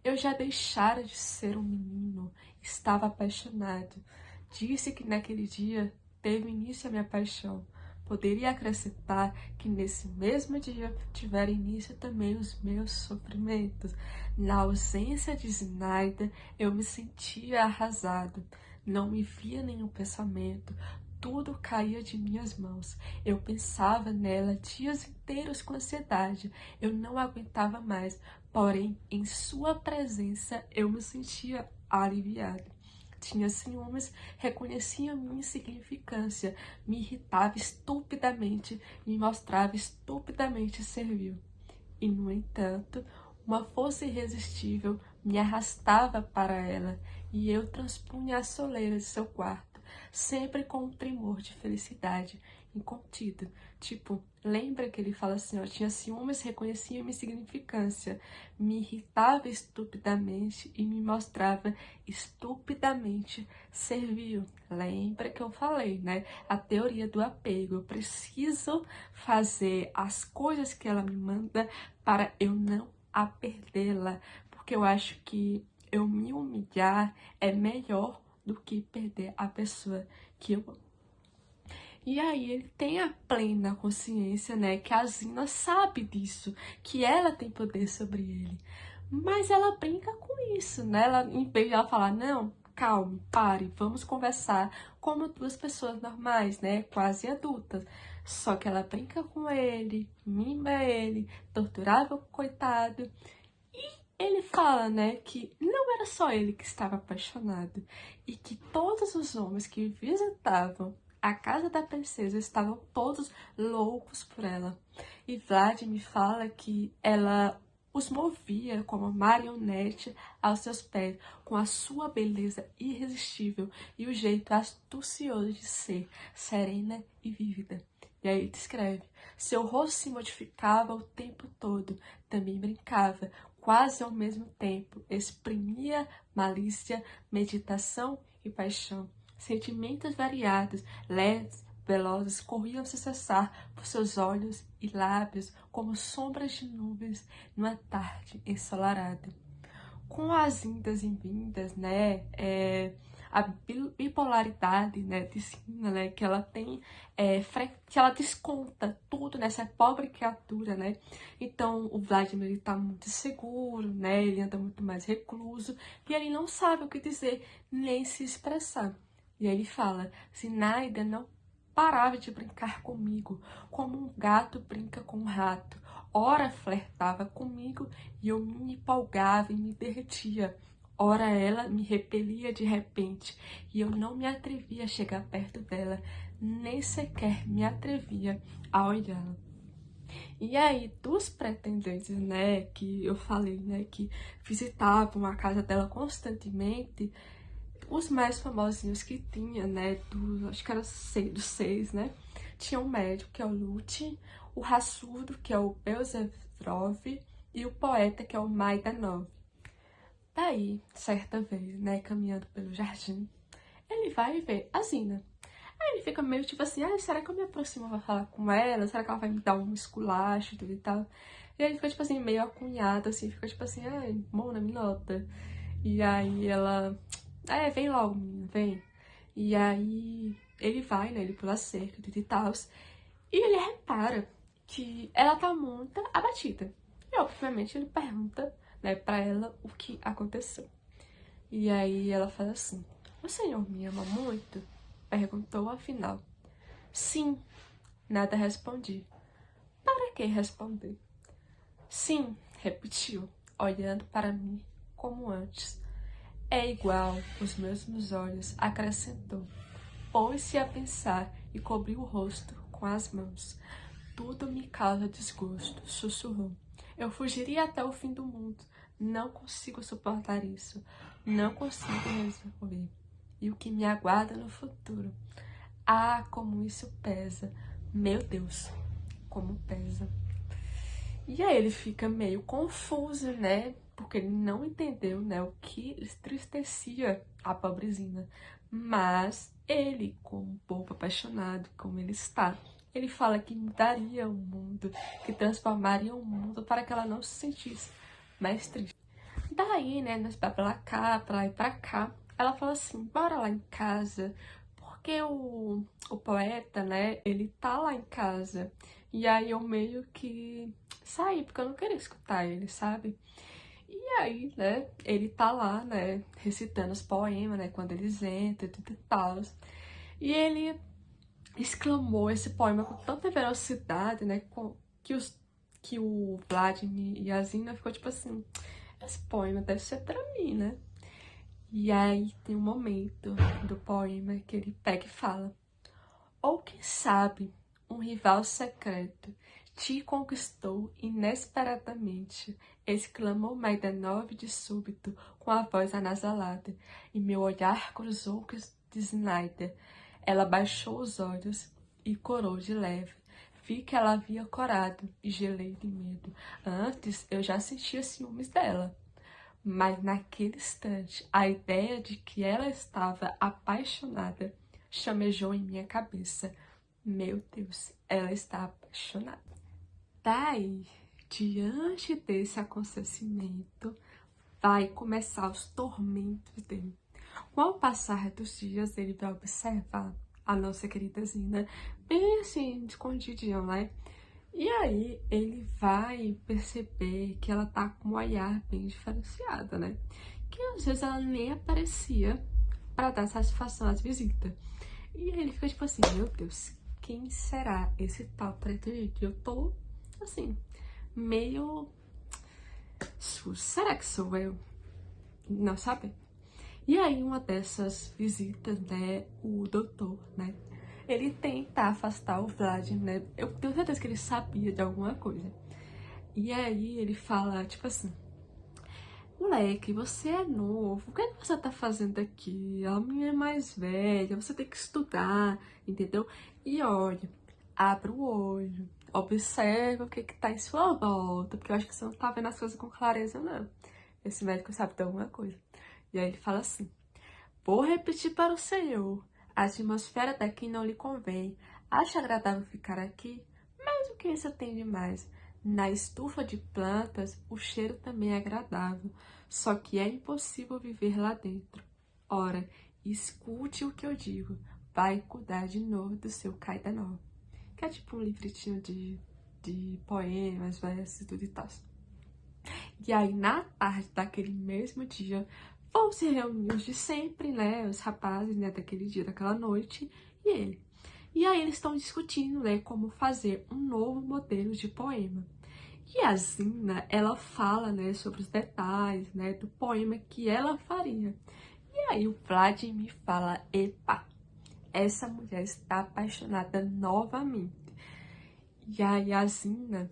Eu já deixara de ser um menino, estava apaixonado. Disse que naquele dia teve início a minha paixão. Poderia acrescentar que nesse mesmo dia tiveram início também os meus sofrimentos. Na ausência de Zinaida, eu me sentia arrasado. Não me via nenhum pensamento. Tudo caía de minhas mãos. Eu pensava nela dias inteiros com ansiedade. Eu não aguentava mais. Porém, em sua presença, eu me sentia aliviado. Tinha ciúmes, reconhecia minha insignificância, me irritava estupidamente, me mostrava estupidamente servil. E, no entanto, uma força irresistível me arrastava para ela, e eu transpunha a soleira de seu quarto, sempre com um tremor de felicidade incontido. Tipo, lembra que ele fala assim, ó, tinha ciúmes, reconhecia minha insignificância, me irritava estupidamente e me mostrava estupidamente servil. Lembra que eu falei, né? A teoria do apego. Eu preciso fazer as coisas que ela me manda para eu não a perdê-la, porque eu acho que eu me humilhar é melhor do que perder a pessoa que eu amo. E aí ele tem a plena consciência, né, que a Zina sabe disso, que ela tem poder sobre ele. Mas ela brinca com isso, né? Ela, em vez de ela falar, não, calme, pare, vamos conversar como duas pessoas normais, né? Quase adultas. Só que ela brinca com ele, mima ele, torturava o coitado. Ele fala, né, que não era só ele que estava apaixonado e que todos os homens que visitavam a casa da princesa estavam todos loucos por ela. E Vladimir fala que ela os movia como marionete aos seus pés, com a sua beleza irresistível e o jeito astucioso de ser, serena e vívida. E aí descreve: seu rosto se modificava o tempo todo, também brincava, quase ao mesmo tempo, exprimia malícia, meditação e paixão. Sentimentos variados, leves, velozes, corriam sem cessar por seus olhos e lábios como sombras de nuvens numa tarde ensolarada. Com as indas e vindas, né, a bipolaridade, né, de Zina, né, que ela tem, que ela desconta tudo nessa pobre criatura, né. Então o Vladimir, ele tá muito inseguro, né, ele anda muito mais recluso e ele não sabe o que dizer nem se expressar. E aí ele fala: Zinaida não parava de brincar comigo, como um gato brinca com um rato. Ora flertava comigo e eu me empolgava e me derretia. Ora ela me repelia de repente e eu não me atrevia a chegar perto dela, nem sequer me atrevia a olhá-la. E aí, dos pretendentes, né, que eu falei, né, que visitavam a casa dela constantemente, os mais famosinhos que tinha, né, acho que era dos seis, né, tinha o médico, que é o Lute, o raçudo, que é o Belzevrov, e o poeta, que é o Maidanov. Daí, certa vez, né, caminhando pelo jardim, ele vai ver a Zina. Aí ele fica meio tipo assim, será que eu me aproximo pra falar com ela? Será que ela vai me dar um esculacho e tudo e tal? E aí ele fica tipo assim, meio acunhado, assim, fica tipo assim, Mona, me nota. E aí ela, vem logo, menina, vem. E aí ele vai, né, ele pula a cerca e tudo e tal. E ele repara que ela tá muito abatida. E obviamente ele pergunta, né, pra ela o que aconteceu. E aí ela fala assim, o senhor me ama muito? Perguntou afinal. Sim, nada respondi. Para que responder? Sim, repetiu, olhando para mim como antes. É igual, os mesmos olhos, acrescentou. Pôs-se a pensar e cobriu o rosto com as mãos. Tudo me causa desgosto, sussurrou. Eu fugiria até o fim do mundo. Não consigo suportar isso. Não consigo resolver. E o que me aguarda no futuro? Ah, como isso pesa. Meu Deus, como pesa. E aí ele fica meio confuso, né? Porque ele não entendeu, né, o que entristecia a pobrezinha. Mas ele, como bobo apaixonado, como ele está, ele fala que mudaria o mundo, que transformaria o mundo para que ela não se sentisse mais triste. Daí, né, nós vai pra lá e pra cá, ela fala assim, bora lá em casa, porque o poeta, né, ele tá lá em casa. E aí eu meio que saí, porque eu não queria escutar ele, sabe? E aí, né, ele tá lá, né, recitando os poemas, né, quando eles entram e tudo e tal. E ele exclamou esse poema com tanta velocidade, né, que o Vladimir e a Zina ficou tipo assim, esse poema deve ser pra mim, né? E aí tem um momento do poema que ele pega e fala: ou quem sabe, um rival secreto te conquistou inesperadamente, exclamou Maidanov de súbito, com a voz anasalada, e meu olhar cruzou com de Zinaida. Ela baixou os olhos e corou de leve. Vi que ela havia corado e gelei de medo. Antes eu já sentia ciúmes dela. Mas naquele instante, a ideia de que ela estava apaixonada chamejou em minha cabeça. Meu Deus, ela está apaixonada. Daí, diante desse acontecimento, vai começar os tormentos dele. Com o passar dos dias, ele vai observar a nossa querida Zina bem assim, escondidinho, né? E aí ele vai perceber que ela tá com um olhar bem diferenciado, né? Que às vezes ela nem aparecia para dar satisfação às visitas. E aí ele fica tipo assim, meu Deus, quem será esse tal pretendente? Eu tô, assim, meio... Será que sou eu? Não sabe? E aí uma dessas visitas, né, o doutor, né, ele tenta afastar o Vlad, né, eu tenho certeza que ele sabia de alguma coisa. E aí ele fala, tipo assim, moleque, você é novo, o que é que você tá fazendo aqui? A menina é mais velha, você tem que estudar, entendeu? E olha, abre o olho, observa o que que tá em sua volta, porque eu acho que você não tá vendo as coisas com clareza, não. Esse médico sabe de alguma coisa. E aí ele fala assim, vou repetir para o senhor, a atmosfera daqui não lhe convém. Acha agradável ficar aqui? Mas o que isso tem de mais? Na estufa de plantas, o cheiro também é agradável, só que é impossível viver lá dentro. Ora, escute o que eu digo, vai cuidar de novo do seu Caetanó. Que é tipo um livretinho de poemas, versos e tudo e tal. E aí, na tarde daquele mesmo dia, vão se reunir os de sempre, né? Os rapazes, né? Daquele dia, daquela noite, e ele. E aí, eles estão discutindo, né? Como fazer um novo modelo de poema. E a Zina, ela fala, né? Sobre os detalhes, né? Do poema que ela faria. E aí, o Vladimir fala: epa, essa mulher está apaixonada novamente. E aí, a Zina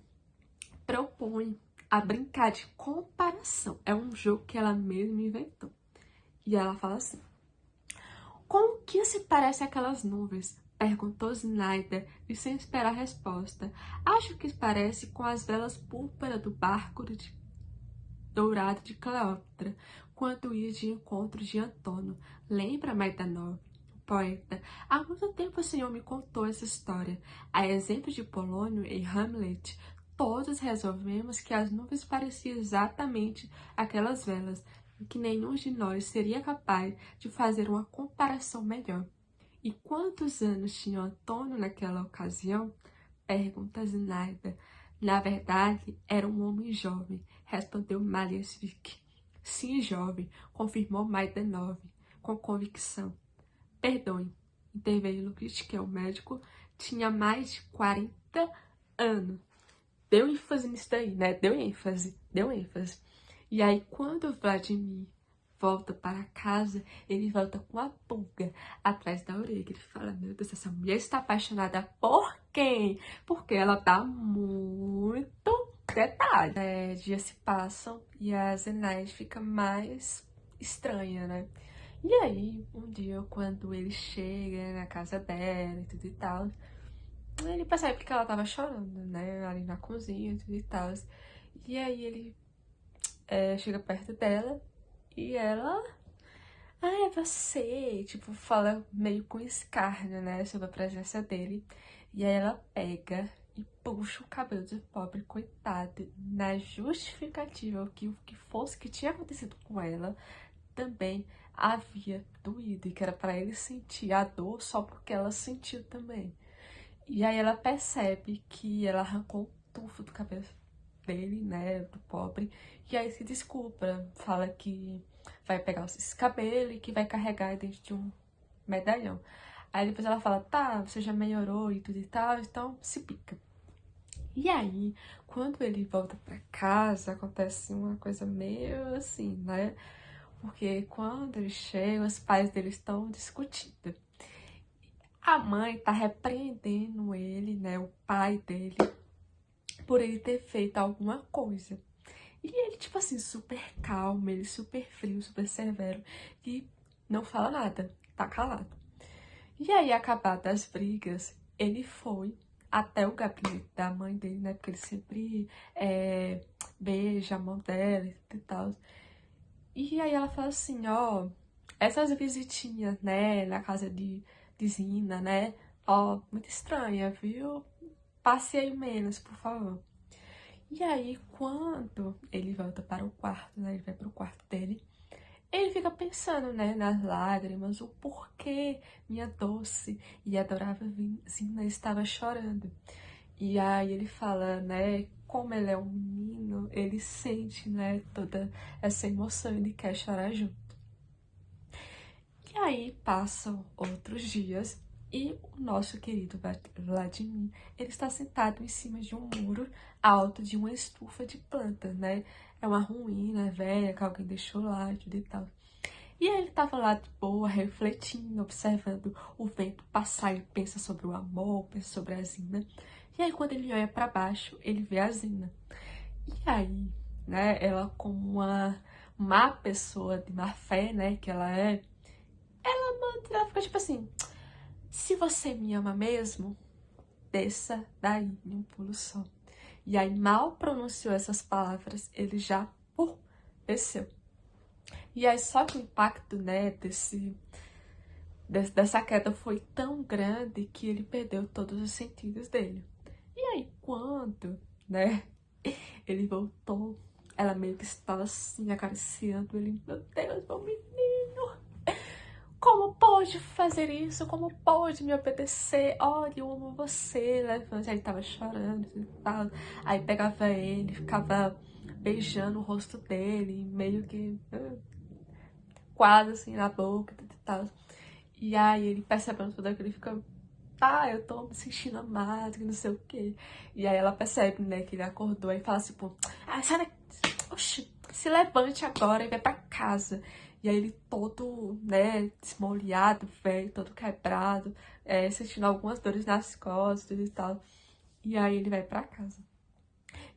propõe a brincar de comparação. É um jogo que ela mesma inventou. E ela fala assim: com o que se parece aquelas nuvens? Perguntou Snyder, e sem esperar a resposta. Acho que parece com as velas púrpura do barco dourado de Cleópatra, quando ia de encontro de Antônio. Lembra, Maidanov? Poeta, há muito tempo o senhor me contou essa história. A exemplo de Polônio e Hamlet, todos resolvemos que as nuvens pareciam exatamente aquelas velas e que nenhum de nós seria capaz de fazer uma comparação melhor. E quantos anos tinha Antônio naquela ocasião? Pergunta Zinaida. Na verdade, era um homem jovem, respondeu Malesvik. Sim, jovem, confirmou Maidanov, com convicção. Perdoe, interveio Lukich, que é o médico, tinha mais de 40 anos. Deu ênfase nisso daí, né? Deu ênfase. E aí, quando Vladimir volta para casa, ele volta com a pulga atrás da orelha. Ele fala: meu Deus, essa mulher está apaixonada por quem? Porque ela tá muito detalhe. Dias se passam e a Zenaide fica mais estranha, né? E aí, um dia, quando ele chega na casa dela e tudo e tal, ele percebe que ela tava chorando, né? Ali na cozinha e tudo e tal. E aí ele chega perto dela e ela... Ah, é você! Tipo, fala meio com escárnio, né? Sobre a presença dele. E aí ela pega e puxa o cabelo do pobre coitado na justificativa que o que fosse que tinha acontecido com ela também havia doído. E que era pra ele sentir a dor só porque ela sentiu também. E aí ela percebe que ela arrancou um tufo do cabelo dele, né, do pobre, e aí se desculpa, fala que vai pegar esse cabelo e que vai carregar dentro de um medalhão. Aí depois ela fala: tá, você já melhorou e tudo e tal, então se pica. E aí, quando ele volta pra casa, acontece uma coisa meio assim, né? Porque quando ele chega, os pais dele estão discutindo. A mãe tá repreendendo ele, né, o pai dele, por ele ter feito alguma coisa. E ele, tipo assim, super calmo, ele super frio, super severo, e não fala nada, tá calado. E aí, acabadas as brigas, ele foi até o gabinete da mãe dele, né, porque ele sempre beija a mão dela e tal. E aí ela fala assim: ó, essas visitinhas, né, na casa de Zina, né, ó, muito estranha, viu? Passe aí menos, por favor. E aí, quando ele volta para o quarto, né, ele vai para o quarto dele, ele fica pensando, né, nas lágrimas, o porquê minha doce e adorável Zina estava chorando. E aí ele fala, né, como ele é um menino, ele sente, né, toda essa emoção e ele quer chorar junto. E aí passam outros dias e o nosso querido Vladimir, ele está sentado em cima de um muro alto de uma estufa de plantas, né? É uma ruína velha que alguém deixou lá e tudo e tal. E aí ele tava lá de boa, refletindo, observando o vento passar, ele pensa sobre o amor, pensa sobre a Zina. E aí quando ele olha para baixo, ele vê a Zina. E aí, né, ela como uma má pessoa de má fé, né, que ela fica tipo assim: se você me ama mesmo, desça daí em um pulo só. E aí mal pronunciou essas palavras, ele já desceu. E aí só que o impacto, né, dessa queda foi tão grande que ele perdeu todos os sentidos dele. E aí quando, né, ele voltou, ela meio que estava assim, acariciando ele: meu Deus, meu menino, como como pode fazer isso? Como pode me obedecer? Olha, eu amo você, levanta. Aí ele tava chorando e tal. Aí pegava ele, ficava beijando o rosto dele, meio que quase assim na boca e tal. E aí ele percebendo tudo aquilo, ele fica, tá, eu tô me sentindo amado, que não sei o quê. E aí ela percebe, né, que ele acordou e fala assim, pô, sai daqui, oxi, se levante agora e vai pra casa. E aí ele todo, né, desmolhado, velho, todo quebrado, sentindo algumas dores nas costas e tal. E aí ele vai pra casa.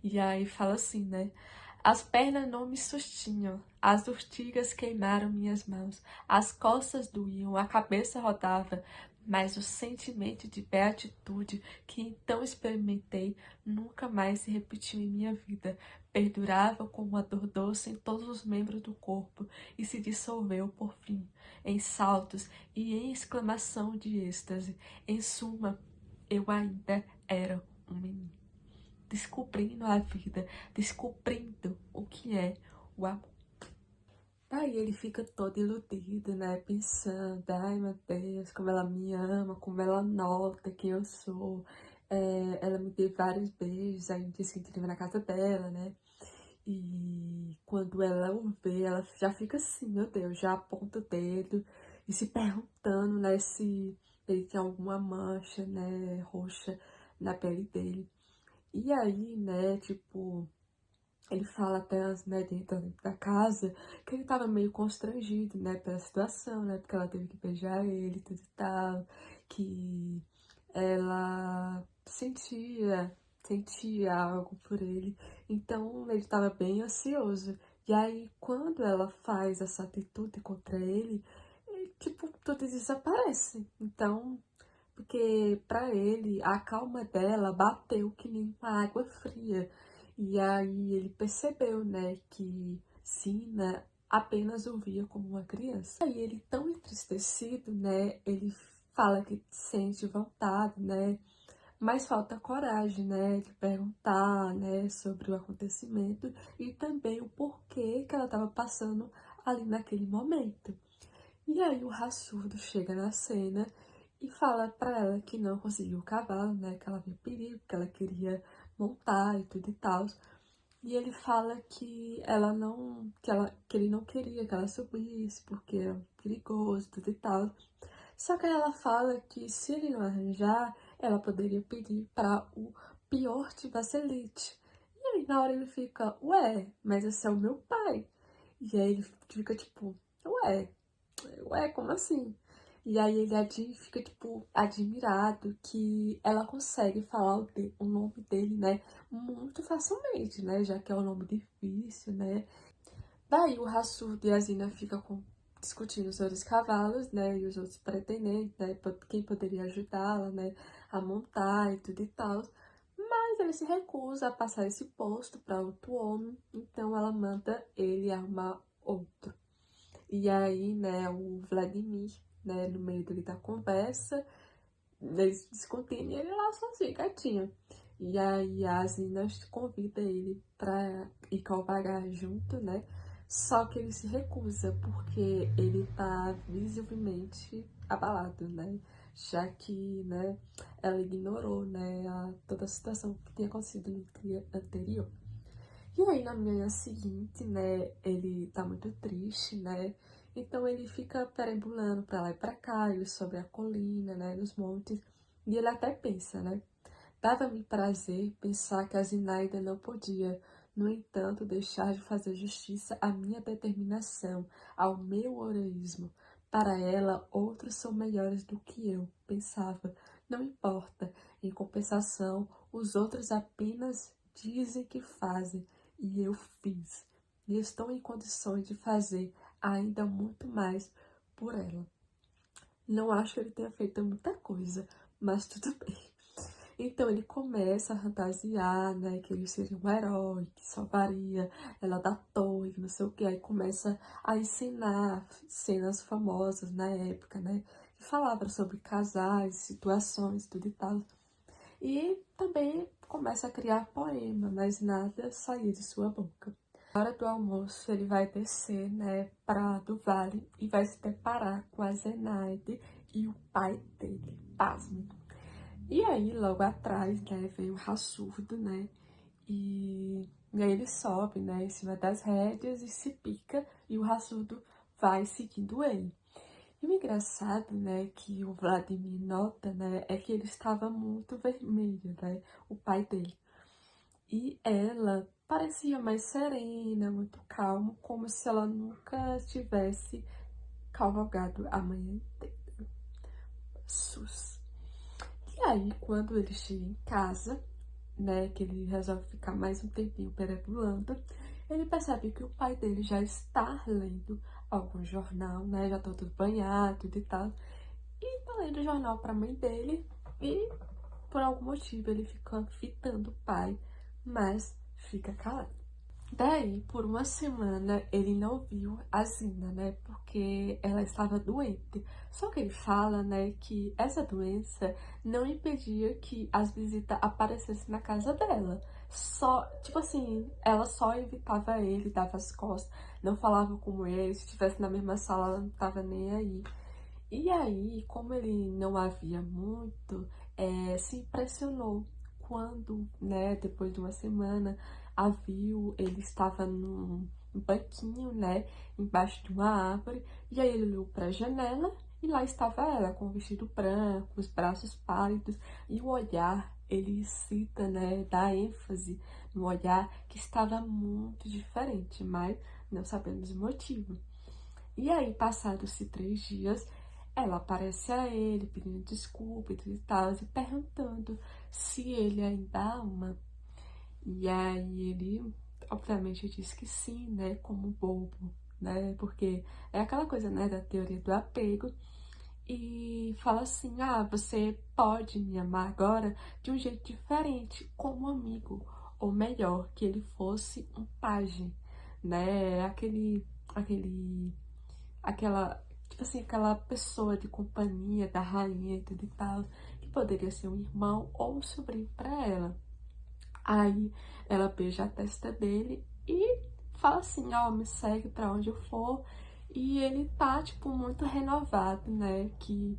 E aí fala assim, né? As pernas não me sustinham, as urtigas queimaram minhas mãos, as costas doíam, a cabeça rodava, mas o sentimento de beatitude que então experimentei nunca mais se repetiu em minha vida. Perdurava como uma dor doce em todos os membros do corpo e se dissolveu por fim, em saltos e em exclamação de êxtase. Em suma, eu ainda era um menino descobrindo a vida, descobrindo o que é o amor. Aí ele fica todo iludido, né? Pensando, ai meu Deus, como ela me ama, como ela nota quem eu sou. Ela me deu vários beijos, aí disse que ele vai na casa dela, né? E quando ela o vê, ela já fica assim, meu Deus, já aponta o dedo e se perguntando, né, se ele tem alguma mancha, né, roxa na pele dele. E aí, né, tipo, ele fala até as, né, dentro da casa, que ele tava meio constrangido, né, pela situação, né, porque ela teve que beijar ele, tudo e tal, que ela sentia algo por ele, então ele tava bem ansioso. E aí, quando ela faz essa atitude contra ele, tipo, tudo desaparece. Então, porque pra ele a calma dela bateu que nem uma água fria. E aí ele percebeu, né, que Sina apenas o via como uma criança. Aí ele, tão entristecido, né, ele fala que sente vontade, né, mas falta coragem, né, de perguntar, né, sobre o acontecimento e também o porquê que ela estava passando ali naquele momento. E aí o raçudo chega na cena e fala pra ela que não conseguiu o cavalo, né? Que ela viu perigo, que ela queria montar e tudo e tal. E ele fala que ela não, que ele não queria que ela subisse porque era perigoso, tudo e tal. Só que ela fala que se ele não arranjar, ela poderia pedir para o pior de Vaselite. E aí na hora ele fica, ué, mas esse é o meu pai. E aí ele fica tipo, ué, como assim? E aí ele fica, tipo, admirado que ela consegue falar o nome dele, né, muito facilmente, né, já que é um nome difícil, né. Daí o Hassurdo e a Zina ficam discutindo sobre os cavalos, né, e os outros pretendentes, né, quem poderia ajudá-la, né, a montar e tudo e tal. Mas ele se recusa a passar esse posto para outro homem, então ela manda ele arrumar outro. E aí, né, o Vladimir, né, no meio dele da conversa, eles discutindo e ele lá sozinho, quietinho. E aí a Zina convida ele pra ir cavalgar junto, né? Só que ele se recusa, porque ele tá visivelmente abalado, né? Já que, né, ela ignorou, né, toda a situação que tinha acontecido no dia anterior. E aí, na manhã seguinte, né, ele tá muito triste, né? Então ele fica perambulando pra lá e pra cá, ele sobe a colina, né, nos montes. E ele até pensa, né? Dava-me prazer pensar que a Zinaida não podia, no entanto, deixar de fazer justiça à minha determinação, ao meu heroísmo. Para ela, outros são melhores do que eu, pensava. Não importa. Em compensação, os outros apenas dizem que fazem, e eu fiz. E estou em condições de fazer ainda muito mais por ela. Não acho que ele tenha feito muita coisa, mas tudo bem. Então ele começa a fantasiar, né, que ele seria um herói, que salvaria ela da torre, que não sei o que. Aí começa a ensinar cenas famosas na época, né, que falavam sobre casais, situações, tudo e tal. E também começa a criar poema, mas nada saía de sua boca. Na hora do almoço, ele vai descer, né, para do vale e vai se deparar com a Zenaide e o pai dele, pasmo. E aí, logo atrás, né, vem o Rassurdo, né, e aí ele sobe, né, em cima das rédeas e se pica, e o Rassurdo vai seguindo ele. E o engraçado, né, que o Vladimir nota, né, é que ele estava muito vermelho, né, o pai dele. E ela parecia mais serena, muito calma, como se ela nunca tivesse cavalgado a manhã inteira. Sus. E aí, quando ele chega em casa, né, que ele resolve ficar mais um tempinho perambulando, ele percebe que o pai dele já está lendo algum jornal, né, já tá todo banhado e tal, e tá lendo o jornal pra mãe dele, e por algum motivo ele fica fitando o pai, mas fica calado. Daí, por uma semana, ele não viu a Zina, né? Porque ela estava doente. Só que ele fala, né, que essa doença não impedia que as visitas aparecessem na casa dela. Só, tipo assim, ela só evitava ele, dava as costas, não falava com ele. Se estivesse na mesma sala, ela não tava nem aí. E aí, como ele não havia muito, se impressionou quando, né, depois de uma semana, a viu, ele estava num banquinho, né, embaixo de uma árvore, e aí ele olhou para a janela e lá estava ela, com o vestido branco, os braços pálidos, e o olhar, ele cita, né, dá ênfase no olhar que estava muito diferente, mas não sabemos o motivo. E aí, passados-se 3 dias, ela aparece a ele pedindo desculpa e tal, e perguntando se ele ainda ama. E aí ele, obviamente, diz que sim, né, como bobo, né, porque é aquela coisa, né, da teoria do apego, e fala assim, ah, você pode me amar agora de um jeito diferente, como amigo, ou melhor, que ele fosse um pajem, né, aquela, tipo assim, aquela pessoa de companhia da rainha e tudo e tal, que poderia ser um irmão ou um sobrinho para ela. Aí ela beija a testa dele e fala assim, ó, me segue para onde eu for. E ele tá, tipo, muito renovado, né, que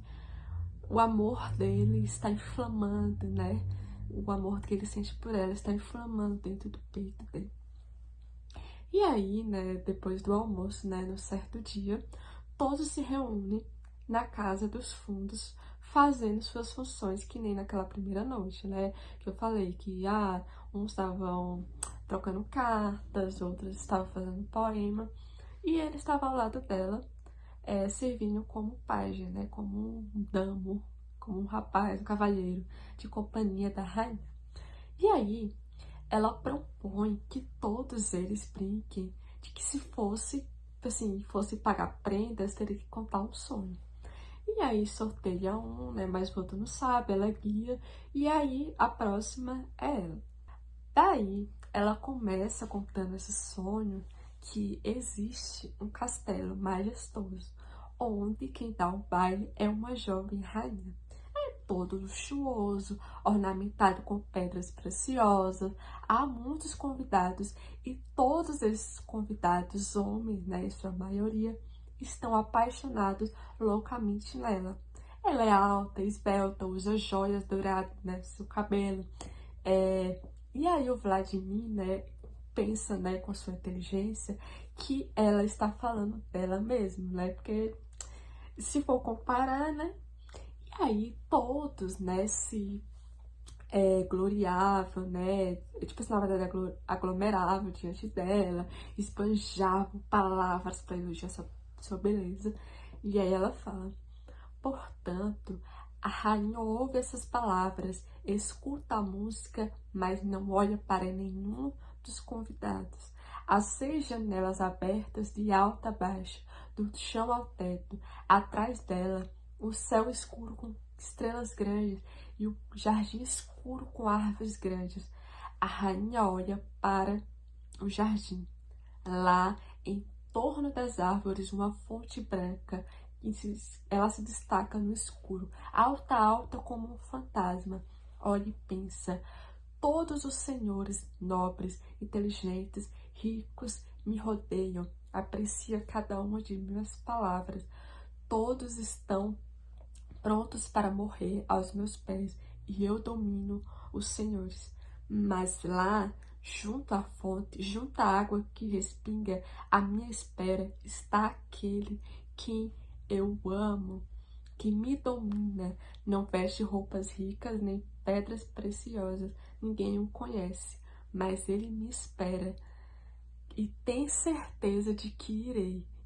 o amor dele está inflamando, né, o amor que ele sente por ela está inflamando dentro do peito dele. E aí, né, depois do almoço, né, no certo dia, todos se reúnem na casa dos fundos, fazendo suas funções, que nem naquela primeira noite, né? Que eu falei que, uns estavam trocando cartas, outros estavam fazendo poema, e ele estava ao lado dela, servindo como pajem, né? Como um damo, como um rapaz, um cavalheiro de companhia da rainha. E aí, ela propõe que todos eles brinquem de que se fosse, assim, fosse pagar prendas, teria que contar um sonho. E aí sorteia um, né, mas o outro não sabe, ela guia, e aí a próxima é ela. Daí, ela começa contando esse sonho que existe um castelo majestoso, onde quem dá o baile é uma jovem rainha todo luxuoso, ornamentado com pedras preciosas. Há muitos convidados e todos esses convidados, homens, né, em sua maioria, estão apaixonados loucamente nela. Ela é alta, esbelta, usa joias douradas, né, no seu cabelo. E aí o Vladimir, né, pensa, né, com sua inteligência, que ela está falando dela mesma, né, porque se for comparar, né, e aí todos, né, se gloriavam, né, tipo assim, na verdade aglomeravam diante dela, esbanjavam palavras para elogiar sua beleza. E aí ela fala, portanto, a rainha ouve essas palavras, escuta a música, mas não olha para nenhum dos convidados. As 6 janelas abertas de alta a baixo, do chão ao teto, atrás dela, o céu escuro com estrelas grandes e o jardim escuro com árvores grandes. A rainha olha para o jardim. Lá, em torno das árvores, uma fonte branca, ela se destaca no escuro, alta, alta como um fantasma. Olha e pensa, todos os senhores nobres, inteligentes, ricos me rodeiam, aprecia cada uma de minhas palavras. Todos estão prontos para morrer aos meus pés, e eu domino os senhores. Mas lá, junto à fonte, junto à água que respinga, à minha espera está aquele quem eu amo, que me domina. Não veste roupas ricas nem pedras preciosas, ninguém o conhece, mas ele me espera e tem certeza de que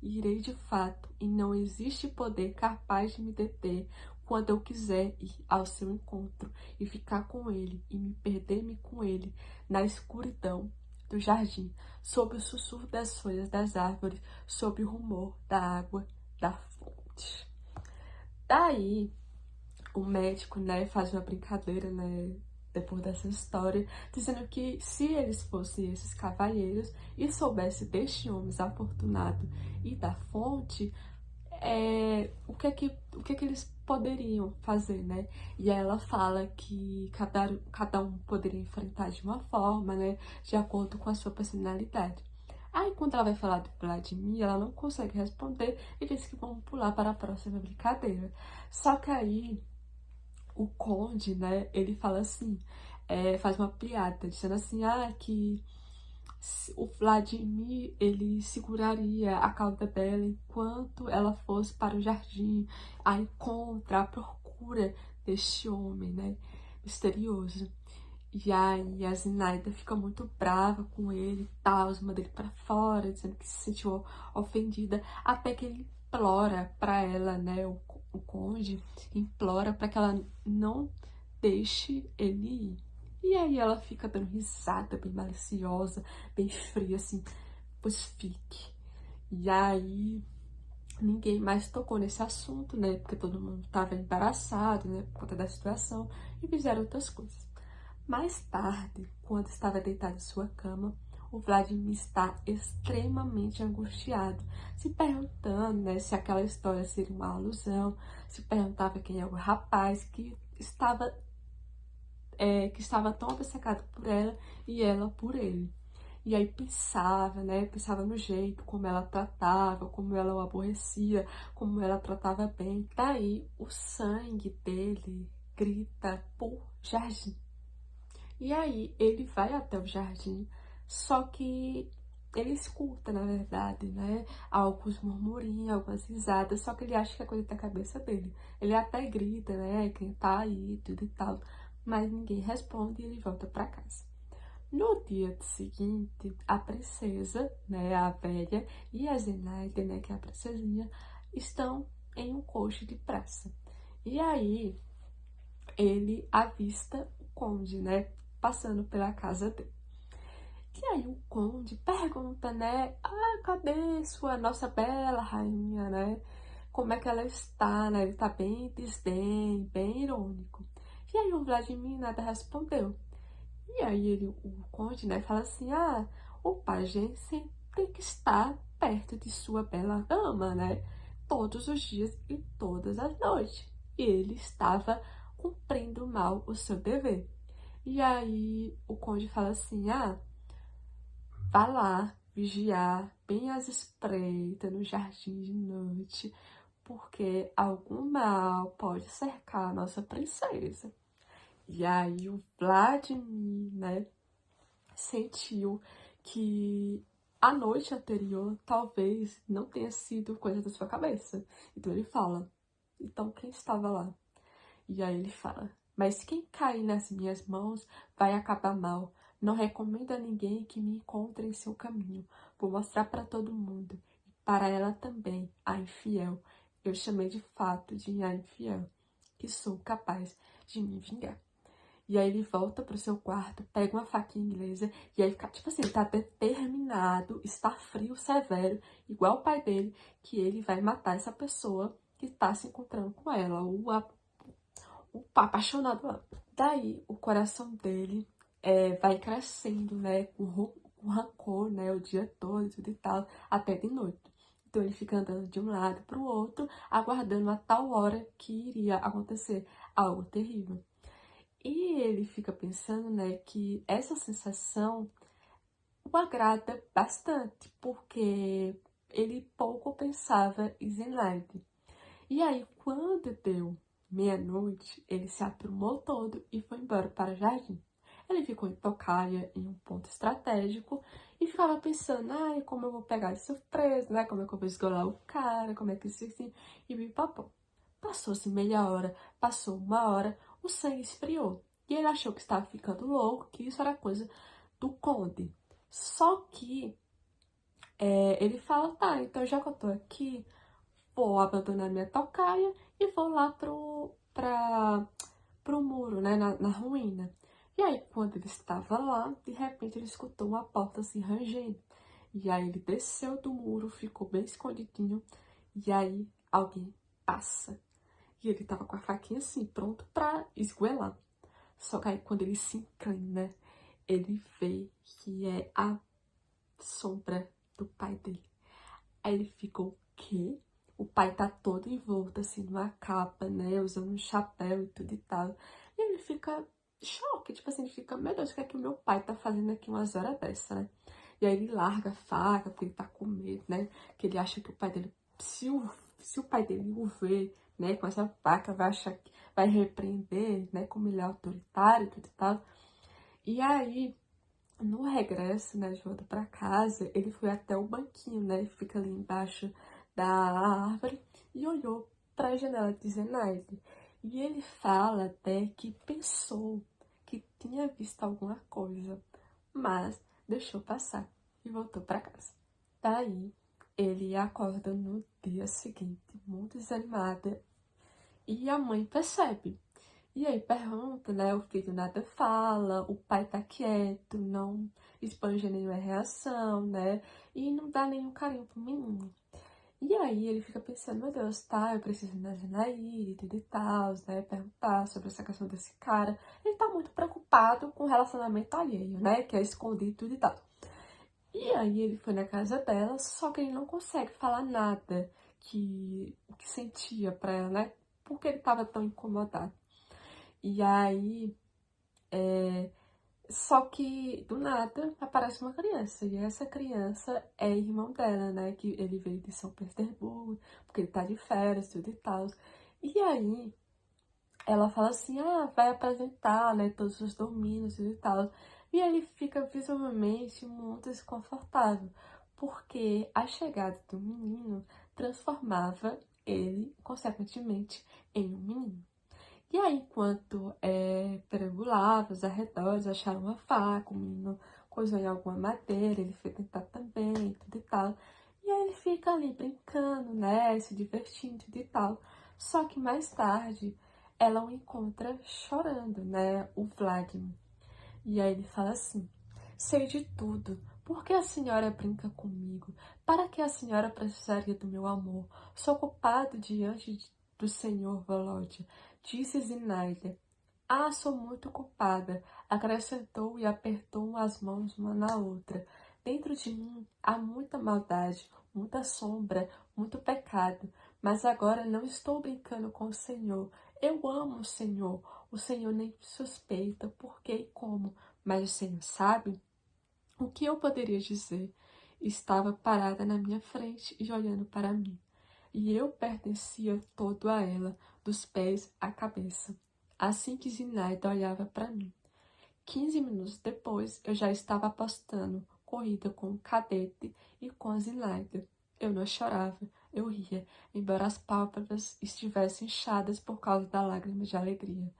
irei de fato, e não existe poder capaz de me deter quando eu quiser ir ao seu encontro e ficar com ele e me perder-me com ele na escuridão do jardim, sob o sussurro das folhas das árvores, sob o rumor da água da fonte. Daí, o médico, né, faz uma brincadeira, né, depois dessa história, dizendo que se eles fossem esses cavalheiros e soubesse deste homem afortunado e da fonte, o que é que eles poderiam fazer, né? E aí ela fala que cada um poderia enfrentar de uma forma, né, de acordo com a sua personalidade. Aí, quando ela vai falar do Vladimir, ela não consegue responder e diz que vamos pular para a próxima brincadeira. Só que aí o Conde, né, ele fala assim, faz uma piada, dizendo assim, que o Vladimir, ele seguraria a cauda dela enquanto ela fosse para o jardim, a encontra, à procura deste homem, né, misterioso. E aí a Zinaida fica muito brava com ele e tal, manda ele pra fora, dizendo que se sentiu ofendida, até que ele implora pra ela, né, o Conde implora pra que ela não deixe ele ir. E aí ela fica dando risada, bem maliciosa, bem fria, assim, pois fique. E aí ninguém mais tocou nesse assunto, né, porque todo mundo tava embaraçado, né, por conta da situação, e fizeram outras coisas. Mais tarde, quando estava deitado em sua cama, o Vladimir está extremamente angustiado, se perguntando, né, se aquela história seria uma alusão, se perguntava quem é o rapaz que estava tão obcecado por ela e ela por ele. E aí pensava, né, pensava no jeito, como ela tratava, como ela o aborrecia, como ela tratava bem. Daí o sangue dele grita por Jardim. E aí ele vai até o jardim, só que ele escuta, na verdade, né, alguns murmurinhos, algumas risadas, só que ele acha que é coisa da cabeça dele. Ele até grita, né, quem tá aí, tudo e tal, mas ninguém responde e ele volta pra casa. No dia seguinte, a princesa, né, a velha, e a Zenaide, né, que é a princesinha, estão em um coche de praça. E aí ele avista o conde, né, passando pela casa dele. E aí o conde pergunta, né, cadê sua nossa bela rainha, né? Como é que ela está, né? Ele tá bem desdém, bem irônico. E aí o Vladimir nada respondeu. E aí o conde, né, fala assim, o pajem sempre que estar perto de sua bela dama, né? Todos os dias e todas as noites. E ele estava cumprindo mal o seu dever. E aí o conde fala assim, vá lá vigiar bem às espreitas no jardim de noite, porque algum mal pode cercar a nossa princesa. E aí o Vladimir, né, sentiu que a noite anterior talvez não tenha sido coisa da sua cabeça. Então ele fala, então quem estava lá? E aí ele fala, mas quem cair nas minhas mãos vai acabar mal. Não recomendo a ninguém que me encontre em seu caminho. Vou mostrar para todo mundo, e para ela também, a infiel. Eu chamei de fato de a infiel, que sou capaz de me vingar. E aí ele volta pro seu quarto, pega uma faquinha inglesa, e aí fica, tipo assim, ele tá determinado, está frio, severo, igual o pai dele, que ele vai matar essa pessoa que tá se encontrando com ela, o apaixonado lá. Daí, o coração dele vai crescendo, né, com rancor, né, o dia todo e tudo e tal, até de noite. Então ele fica andando de um lado para o outro, aguardando a tal hora que iria acontecer algo terrível. E ele fica pensando, né, que essa sensação o agrada bastante, porque ele pouco pensava em Zenaide. E aí, quando deu meia-noite, ele se aprumou todo e foi embora para o jardim. Ele ficou em tocaia, em um ponto estratégico, e ficava pensando, ai, como eu vou pegar de surpresa, né? Como é que eu vou esgolar o cara, como é que isso assim, e pipapó. Passou-se meia hora, passou uma hora, o sangue esfriou. E ele achou que estava ficando louco, que isso era coisa do conde. Só que ele fala, tá, então já que eu tô aqui, vou abandonar minha tocaia e vou lá pro muro, né, na ruína. E aí, quando ele estava lá, de repente ele escutou uma porta assim rangendo. E aí ele desceu do muro, ficou bem escondidinho, e aí alguém passa. E ele tava com a faquinha assim, pronto pra esgoelar. Só que aí quando ele se encana, ele vê que é a sombra do pai dele. Aí ele ficou, o quê? O pai tá todo envolto, assim, numa capa, né? Usando um chapéu e tudo e tal. E ele fica em choque, tipo assim, ele fica, meu Deus, o que é que o meu pai tá fazendo aqui umas horas dessa, né? E aí ele larga a faca, porque ele tá com medo, né? Que ele acha que o pai dele, se o pai dele o ver, né, com essa faca, vai achar que vai repreender, né? Como ele é autoritário e tudo e tal. E aí, no regresso, né, de volta pra casa, ele foi até o banquinho, né, que fica ali embaixo da árvore, e olhou pra janela de Zenaide. E ele fala até que pensou que tinha visto alguma coisa, mas deixou passar e voltou pra casa. Daí, ele acorda no dia seguinte, muito desanimada, e a mãe percebe. E aí pergunta, né? O filho nada fala, o pai tá quieto, não espanja nenhuma reação, né? E não dá nenhum carinho pro menino. E aí ele fica pensando, meu Deus, tá, eu preciso da Janaíra e tudo e tal, né? Perguntar sobre essa questão desse cara. Ele tá muito preocupado com o relacionamento alheio, né? Que é escondido e tudo e tal. E aí ele foi na casa dela, só que ele não consegue falar nada que sentia pra ela, né? Porque ele tava tão incomodado. E aí, só que do nada aparece uma criança, e essa criança é irmão dela, né? Que ele veio de São Petersburgo, porque ele tá de férias, tudo e tal. E aí, ela fala assim: ah, vai apresentar, né? Todos os domínios e tal. E ele fica visivelmente muito desconfortável, porque a chegada do menino transformava ele, consequentemente, em um menino. E aí, enquanto perambulava os arredores, acharam uma faca, o menino coisou em alguma madeira, ele foi tentar também, tudo e tal. E aí ele fica ali brincando, né, se divertindo, tudo e tal. Só que mais tarde, ela o encontra chorando, né, o Vladimir. E aí ele fala assim: sei de tudo. Por que a senhora brinca comigo? Para que a senhora precisaria do meu amor? Sou culpado do senhor Volodya, disse Zinaida. Ah, sou muito culpada, acrescentou e apertou as mãos uma na outra. Dentro de mim há muita maldade, muita sombra, muito pecado, mas agora não estou brincando com o Senhor. Eu amo o Senhor nem suspeita por que e como, mas o Senhor sabe. O que eu poderia dizer? Estava parada na minha frente e olhando para mim, e eu pertencia todo a ela, dos pés à cabeça. Assim que Zinaida olhava para mim. 15 minutos depois, eu já estava apostando corrida com o cadete e com a Zinaida. Eu não chorava, eu ria, embora as pálpebras estivessem inchadas por causa da lágrima de alegria.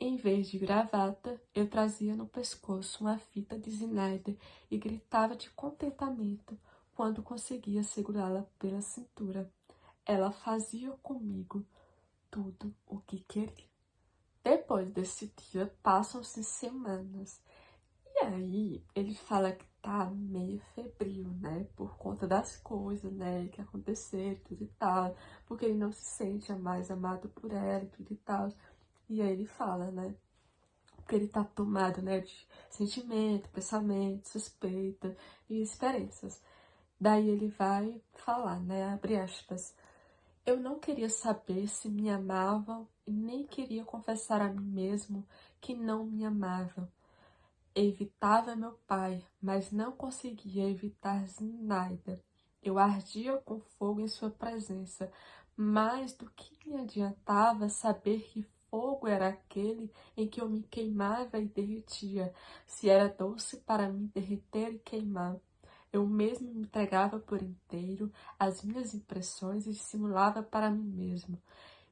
Em vez de gravata, eu trazia no pescoço uma fita de Zinaida e gritava de contentamento quando conseguia segurá-la pela cintura. Ela fazia comigo tudo o que queria. Depois desse dia, passam-se semanas. E aí, ele fala que tá meio febril, né? Por conta das coisas, né? Que aconteceram, tudo e tal. Porque ele não se sente mais amado por ela e tudo e tal. E aí ele fala, né? Porque ele tá tomado, né? De sentimento, pensamento, suspeita e esperanças. Daí ele vai falar, né? Abre aspas. Eu não queria saber se me amavam e nem queria confessar a mim mesmo que não me amavam. Evitava meu pai, mas não conseguia evitar Zinaida. Eu ardia com fogo em sua presença, mais do que me adiantava saber que fogo era aquele em que eu me queimava e derretia, se era doce para me derreter e queimar. Eu mesmo me entregava por inteiro às minhas impressões e dissimulava para mim mesmo.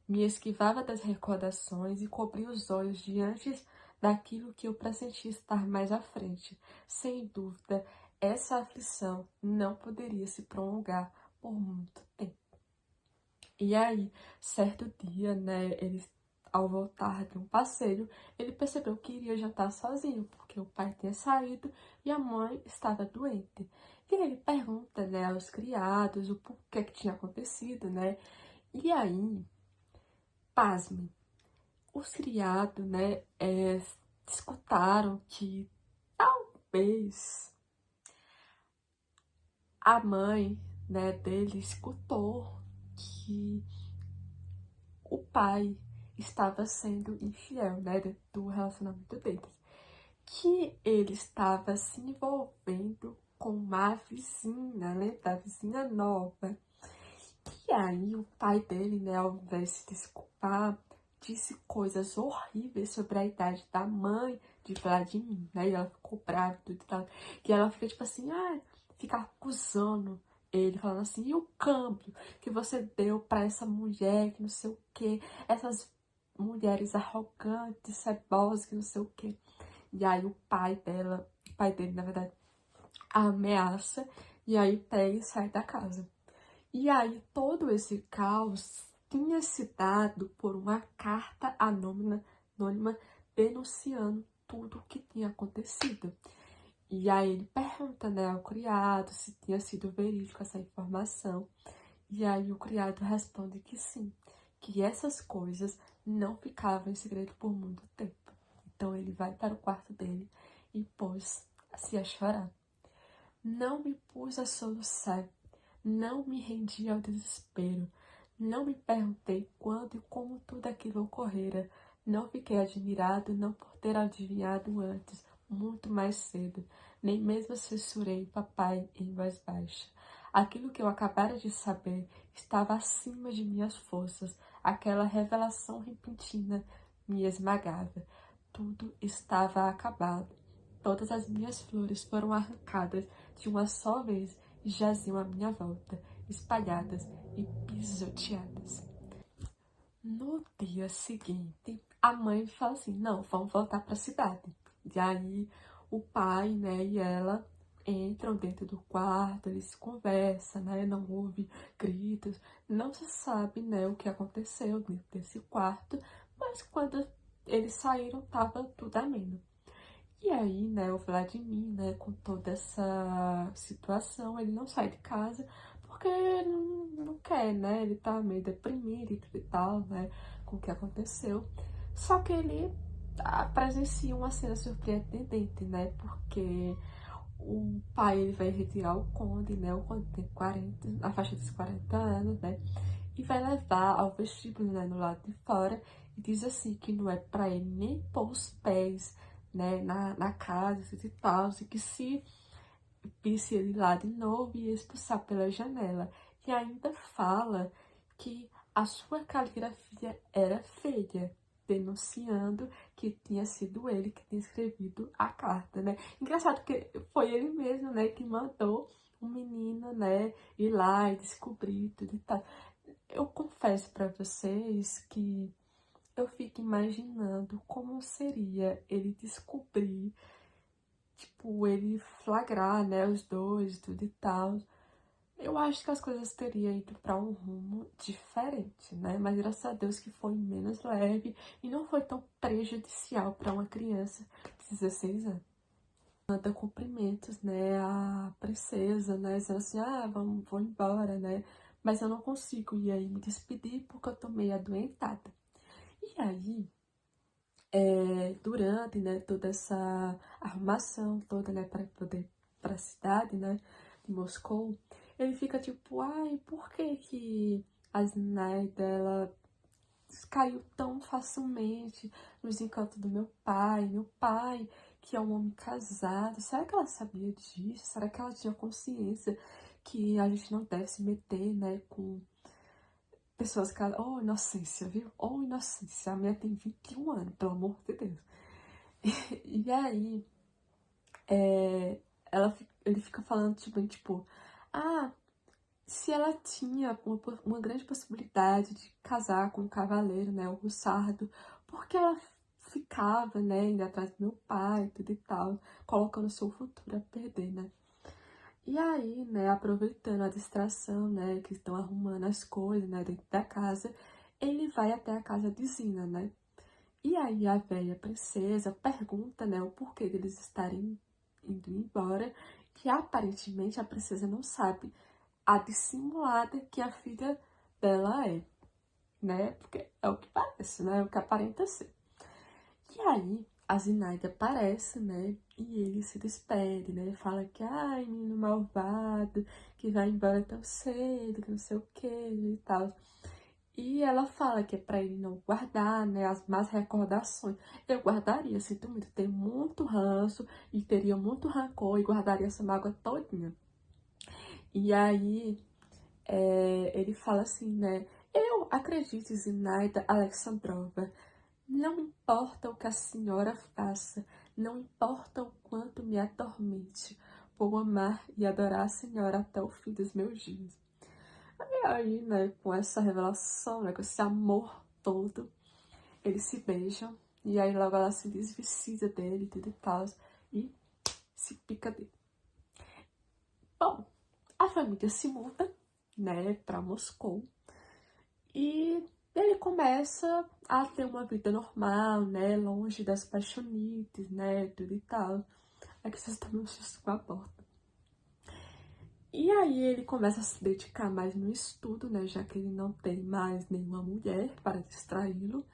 Me esquivava das recordações e cobria os olhos diante daquilo que eu pressentia estar mais à frente. Sem dúvida, essa aflição não poderia se prolongar por muito tempo. E aí, certo dia, né, ao voltar de um passeio, ele percebeu que iria jantar sozinho, porque o pai tinha saído e a mãe estava doente. E aí ele pergunta, né, aos criados o porquê que tinha acontecido, né? E aí, pasme, os criados, né, escutaram que talvez a mãe, né, dele escutou que o pai estava sendo infiel, né, dentro do relacionamento deles, que ele estava se envolvendo com uma vizinha, né, da vizinha nova. E aí o pai dele, né, ao invés de se desculpar, disse coisas horríveis sobre a idade da mãe de Vladimir, né? E ela ficou brava e tudo e tal. E ela fica tipo assim, fica acusando ele, falando assim, e o câmbio que você deu pra essa mulher, que não sei o quê, essas mulheres arrogantes, cebosas, que não sei o quê. E aí o pai dele, na verdade, a ameaça, e aí pega e sai da casa. E aí, todo esse caos tinha se dado por uma carta anônima denunciando tudo o que tinha acontecido. E aí ele pergunta, né, ao criado se tinha sido verídico essa informação. E aí o criado responde que sim, que essas coisas não ficavam em segredo por muito tempo. Então ele vai para o quarto dele e pôs-se a chorar. Não me pus a soluçar, não me rendi ao desespero, não me perguntei quando e como tudo aquilo ocorrera, não fiquei admirado não por ter adivinhado antes, muito mais cedo, nem mesmo censurei papai em voz baixa. Aquilo que eu acabara de saber estava acima de minhas forças, aquela revelação repentina me esmagava. Tudo estava acabado. Todas as minhas flores foram arrancadas de uma só vez e jaziam à minha volta, espalhadas e pisoteadas. No dia seguinte, a mãe fala assim, não, vamos voltar para a cidade. E aí o pai, né, e ela entram dentro do quarto, eles conversam, né, não houve gritos, não se sabe, né, o que aconteceu dentro desse quarto, mas quando eles saíram, tava tudo ameno. E aí, né, o Vladimir, né, com toda essa situação, ele não sai de casa porque ele não quer, né, ele tá meio deprimido e tudo e tal, né, com o que aconteceu. Só que ele presencia uma cena surpreendente, né, porque o pai, ele vai retirar o Conde, né, o Conde tem 40, na faixa dos 40 anos, né, e vai levar ao vestíbulo, né, no lado de fora, e diz assim que não é pra ele nem pôr os pés, né, na casa e tal, e que se visse ele lá de novo ia expulsar pela janela. E ainda fala que a sua caligrafia era feia, denunciando que tinha sido ele que tinha escrevido a carta, né? Engraçado que foi ele mesmo, né, que mandou o menino, né, ir lá e descobrir tudo e tal. Eu confesso para vocês que eu fico imaginando como seria ele descobrir, tipo, ele flagrar, né, os dois, tudo e tal. Eu acho que as coisas teriam ido para um rumo diferente, né? Mas graças a Deus que foi menos leve e não foi tão prejudicial para uma criança de 16 anos. Manda cumprimentos, né, à princesa, né, dizendo assim, vou embora, né? Mas eu não consigo ir aí me despedir porque eu tô meio adoentada. E aí, durante, né, toda essa arrumação toda, né, para poder para a cidade, né, de Moscou, ele fica tipo, ai, por que que a Zinaida, ela caiu tão facilmente nos encantos do meu pai que é um homem casado. Será que ela sabia disso? Será que ela tinha consciência que a gente não deve se meter, né, com pessoas casadas? Oh, inocência, viu? Oh, inocência. A minha tem 21 anos, pelo amor de Deus. E aí, ele fica falando, tipo, ah, se ela tinha uma grande possibilidade de casar com um cavaleiro, né, o Russardo, porque ela ficava, né, indo atrás do meu pai, tudo e tal, colocando seu futuro a perder, né. E aí, né, aproveitando a distração, né, que estão arrumando as coisas, né, dentro da casa, ele vai até a casa de Zina, né. E aí a velha princesa pergunta, né, o porquê deles estarem indo embora, que aparentemente a princesa não sabe a dissimulada que a filha dela é, né? Porque é o que parece, né? É o que aparenta ser. E aí, a Zinaida aparece, né? E ele se despede, né? Fala que, ai, menino malvado, que vai embora tão cedo, que não sei o que e tal. E ela fala que é pra ele não guardar, né, as más recordações. Eu guardaria, sinto muito, tenho muito ranço e teria muito rancor e guardaria essa mágoa todinha. E aí, ele fala assim, né? Eu acredito, Zinaida Alexandrova. Não importa o que a senhora faça, não importa o quanto me atormente, vou amar e adorar a senhora até o fim dos meus dias. E aí, né, com essa revelação, né, com esse amor todo, eles se beijam, e aí logo ela se desvecida dele, tudo e tal, e se pica dele. Bom, a família se muda, né, pra Moscou, e ele começa a ter uma vida normal, né, longe das paixonites, né, tudo e tal. É que vocês estão me assustando com a porta. E aí ele começa a se dedicar mais no estudo, né, já que ele não tem mais nenhuma mulher para distraí-lo.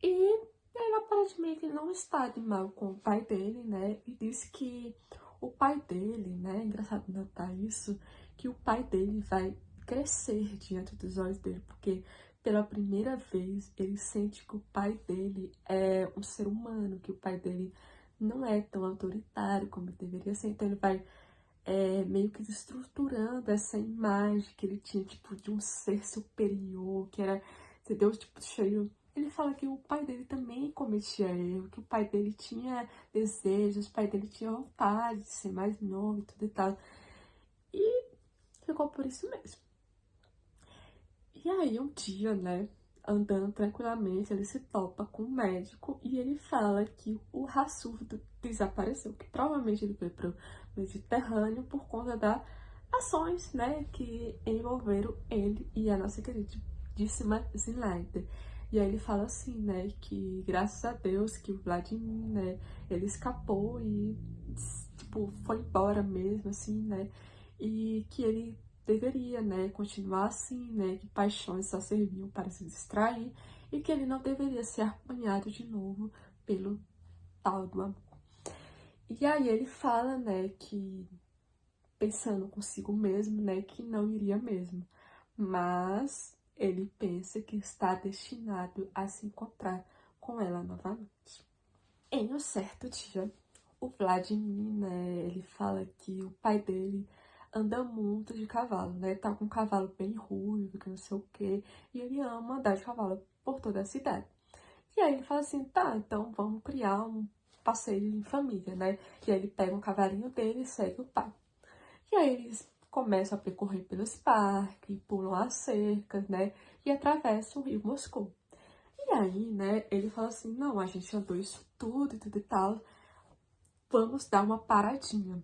E ele aparentemente não está de mal com o pai dele, né, e diz que o pai dele, né, é engraçado notar isso, que o pai dele vai crescer diante dos olhos dele, porque pela primeira vez ele sente que o pai dele é um ser humano, que o pai dele não é tão autoritário como ele deveria ser, então ele vai meio que desestruturando essa imagem que ele tinha, tipo, de um ser superior, que era, entendeu, tipo, cheio. Ele fala que o pai dele também cometia erro, que o pai dele tinha desejos, o pai dele tinha vontade de ser mais novo e tudo e tal. E ficou por isso mesmo. E aí um dia, né, andando tranquilamente, ele se topa com um médico e ele fala que o Rassurdo desapareceu, que provavelmente ele foi pro Mediterrâneo por conta das ações, né, que envolveram ele e a nossa queridíssima Zinaida. E aí ele fala assim, né, que graças a Deus que o Vladimir, né, ele escapou e, tipo, foi embora mesmo, assim, né, e que ele deveria, né, continuar assim, né, que paixões só serviam para se distrair e que ele não deveria ser apanhado de novo pelo tal do amor. E aí ele fala, né, que pensando consigo mesmo, né, que não iria mesmo, mas ele pensa que está destinado a se encontrar com ela novamente. Em um certo dia, o Vladimir, né, ele fala que o pai dele anda muito de cavalo, né, tá com um cavalo bem ruivo, que não sei o quê, e ele ama andar de cavalo por toda a cidade. E aí ele fala assim, tá, então vamos criar um passeio em família, né, e aí ele pega um cavalinho dele e segue o pai. E aí eles começam a percorrer pelos parques, pulam as cercas, né, e atravessam o rio Moscou. E aí, né, ele fala assim, não, a gente andou isso tudo e tudo e tal, vamos dar uma paradinha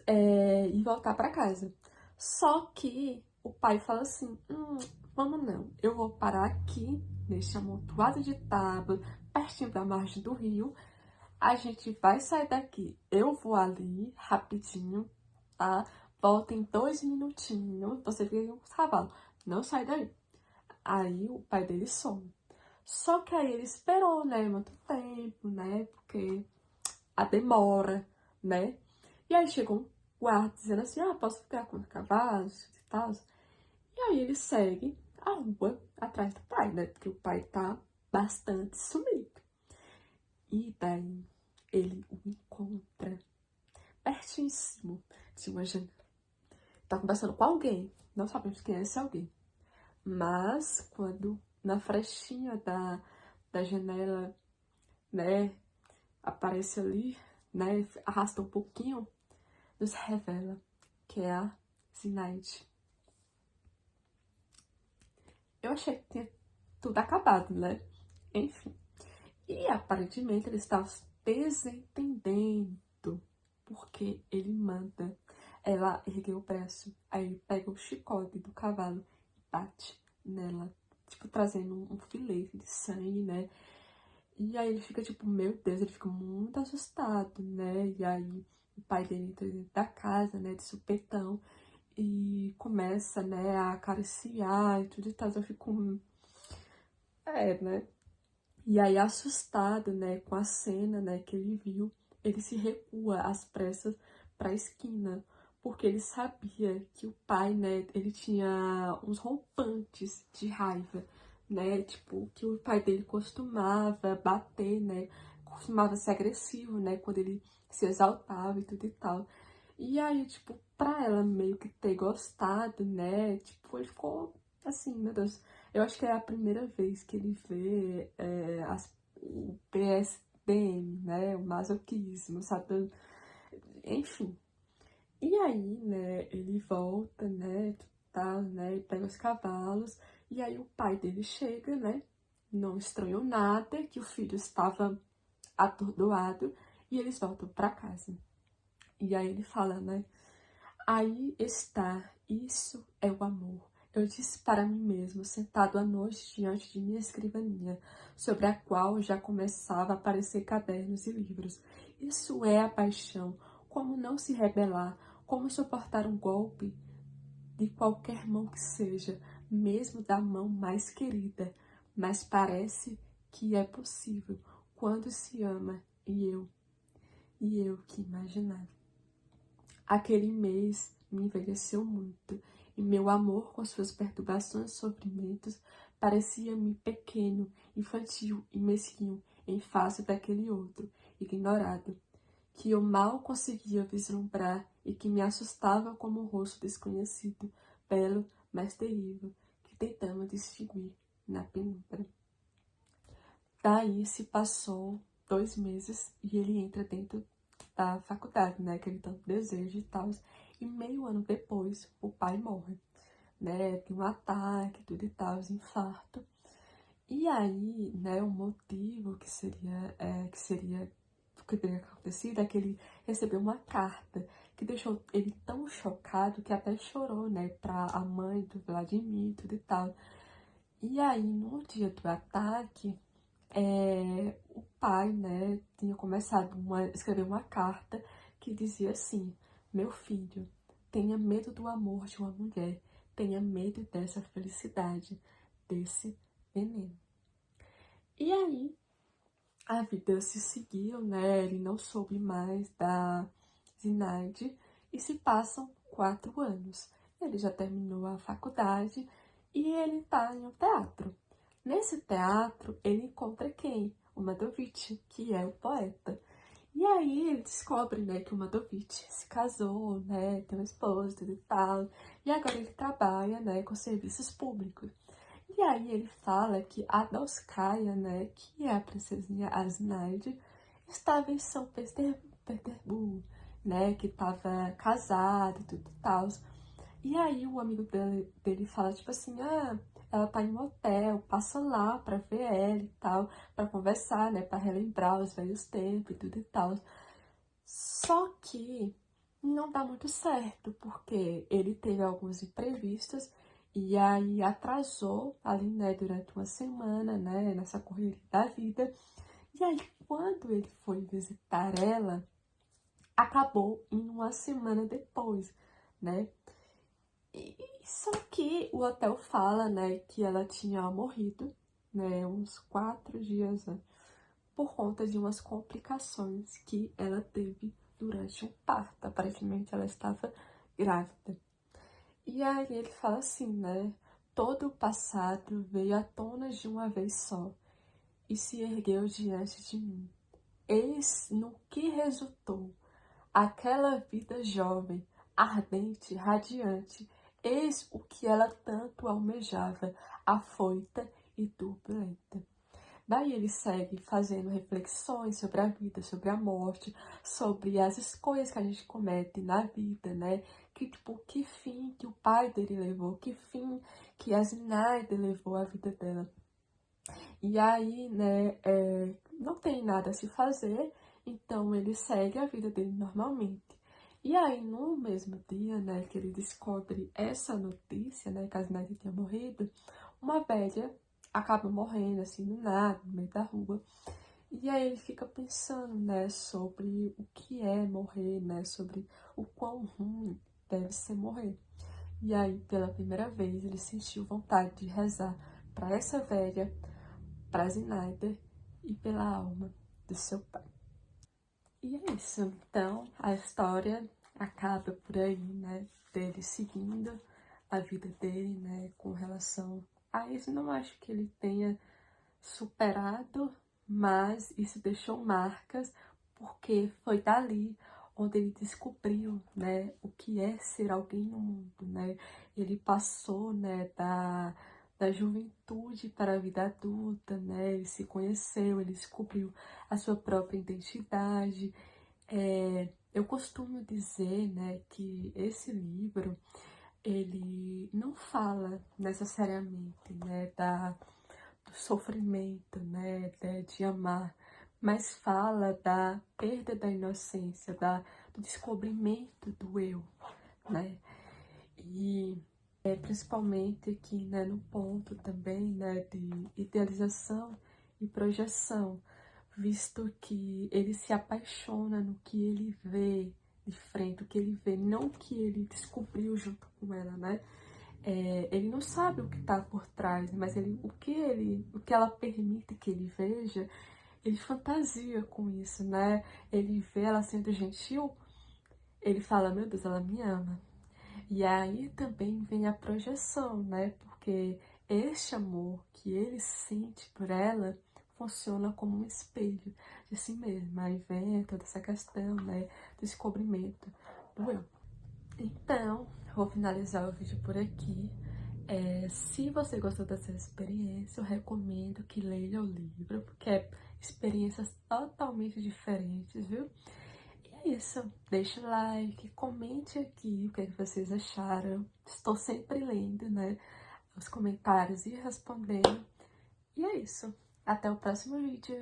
e voltar para casa. Só que o pai fala assim, vamos não, eu vou parar aqui, neste amontoado de tábua, pertinho da margem do rio, a gente vai sair daqui, eu vou ali, rapidinho, tá? Volta em 2 minutinhos, você fica com os cavalos, não sai daí. Aí o pai dele some. Só que aí ele esperou, né, muito tempo, né, porque a demora, né? E aí chegou um guarda dizendo assim, ah, posso ficar com os cavalos e tal. E aí ele segue a rua atrás do pai, né? Porque o pai tá bastante sumido. E daí ele o encontra pertíssimo de uma janela. Tá conversando com alguém, não sabemos quem é esse alguém. Mas quando na frestinha da janela, né, aparece ali, né, arrasta um pouquinho, nos revela que é a Zenaide. Eu achei que tinha tudo acabado, né? Enfim. E aparentemente ele estava se desentendendo, porque ele manda ela erguer o braço, aí ele pega o chicote do cavalo e bate nela, tipo, trazendo um filete de sangue, né? E aí ele fica tipo, meu Deus, ele fica muito assustado, né? E aí o pai dele entra dentro da casa, né, de supetão, e começa, né, a acariciar e tudo e tal. Eu fico, né? E aí, assustado, né, com a cena, né, que ele viu, ele se recua às pressas para a esquina, porque ele sabia que o pai, né, ele tinha uns rompantes de raiva, né, tipo, que o pai dele costumava bater, né, costumava ser agressivo, né, quando ele se exaltava e tudo e tal. E aí, tipo, pra ela meio que ter gostado, né, tipo, ele ficou assim, meu Deus. Eu acho que é a primeira vez que ele vê o PSDM, né? O masoquismo, sabe? Enfim. E aí, né, ele volta, né? Tá, né? Pega os cavalos. E aí o pai dele chega, né? Não estranhou nada, que o filho estava atordoado. E eles voltam para casa. E aí ele fala, né? Aí está, isso é o amor. Eu disse para mim mesmo, sentado à noite diante de minha escrivaninha, sobre a qual já começava a aparecer cadernos e livros. Isso é a paixão. Como não se rebelar? Como suportar um golpe de qualquer mão que seja, mesmo da mão mais querida? Mas parece que é possível quando se ama, e eu que imaginava. Aquele mês me envelheceu muito, e meu amor, com suas perturbações e sofrimentos, parecia-me pequeno, infantil e mesquinho em face daquele outro, ignorado, que eu mal conseguia vislumbrar e que me assustava como um rosto desconhecido, belo, mas terrível, que tentamos distinguir na penumbra. Daí se passou 2 meses e ele entra dentro da faculdade, né, que ele tanto deseja e tal. E meio ano depois, o pai morre, né, tem um ataque, tudo e tal, infarto. E aí, né, o motivo que teria acontecido é que ele recebeu uma carta que deixou ele tão chocado que até chorou, né, pra a mãe do Vladimir, tudo e tal. E aí, no dia do ataque, o pai, né, tinha começado a escrever uma carta que dizia assim: meu filho, tenha medo do amor de uma mulher, tenha medo dessa felicidade, desse veneno. E aí, a vida se seguiu, né, ele não soube mais da Zinaide e se passam 4 anos. Ele já terminou a faculdade e ele tá em um teatro. Nesse teatro, ele encontra quem? O Madovic, que é o poeta. E aí ele descobre, né, que o Madovic se casou, né, tem uma esposa e tal. E agora ele trabalha, né, com serviços públicos. E aí ele fala que a Dolskaya, né, que é a princesinha Asnaide, estava em São Petersburgo, né, que estava casada e tudo e tal. E aí o amigo dele fala, tipo assim, ela tá em um hotel, passa lá pra ver ela e tal, pra conversar, né, pra relembrar os velhos tempos e tudo e tal. Só que não dá muito certo, porque ele teve alguns imprevistos e aí atrasou ali, né, durante uma semana, né, nessa correria da vida. E aí, quando ele foi visitar ela, acabou em uma semana depois, né? Só que o hotel fala, né, que ela tinha morrido, né, uns 4 dias antes, por conta de umas complicações que ela teve durante o parto. Aparentemente ela estava grávida. E aí ele fala assim, né, todo o passado veio à tona de uma vez só e se ergueu diante de mim. Eis no que resultou aquela vida jovem, ardente, radiante. Eis o que ela tanto almejava, afoita e turbulenta. Daí ele segue fazendo reflexões sobre a vida, sobre a morte, sobre as escolhas que a gente comete na vida, né? Que, tipo, que fim que o pai dele levou, que fim que a Zinaida levou a vida dela. E aí, né, não tem nada a se fazer, então ele segue a vida dele normalmente. E aí, no mesmo dia, né, que ele descobre essa notícia, né, que a Zinaida tinha morrido, uma velha acaba morrendo, assim, do nada, no meio da rua. E aí ele fica pensando, né, sobre o que é morrer, né, sobre o quão ruim deve ser morrer. E aí, pela primeira vez, ele sentiu vontade de rezar para essa velha, para Zinaida e pela alma do seu pai. E é isso. Então, a história acaba por aí, né, dele seguindo a vida dele, né, com relação a isso. Não acho que ele tenha superado, mas isso deixou marcas, porque foi dali onde ele descobriu, né, o que é ser alguém no mundo, né? Ele passou, né, da juventude para a vida adulta, né? Ele se conheceu, ele descobriu a sua própria identidade. Eu costumo dizer, né, que esse livro, ele não fala necessariamente, né, do sofrimento, né, de amar, mas fala da perda da inocência, do descobrimento do eu, né, e principalmente aqui, né, no ponto também, né, de idealização e projeção, visto que ele se apaixona no que ele vê de frente, o que ele vê, não o que ele descobriu junto com ela, né? Ele não sabe o que está por trás, mas o que ela permite que ele veja, ele fantasia com isso, né? Ele vê ela sendo gentil, ele fala, meu Deus, ela me ama. E aí também vem a projeção, né? Porque este amor que ele sente por ela funciona como um espelho de si mesmo. Aí vem toda essa questão, né? Do descobrimento do eu. Então, vou finalizar o vídeo por aqui. Se você gostou dessa experiência, eu recomendo que leia o livro, porque é experiências totalmente diferentes, viu? E é isso. Deixa o like, comente aqui o que é que vocês acharam. Estou sempre lendo, né, os comentários e respondendo. E é isso. Até o próximo vídeo.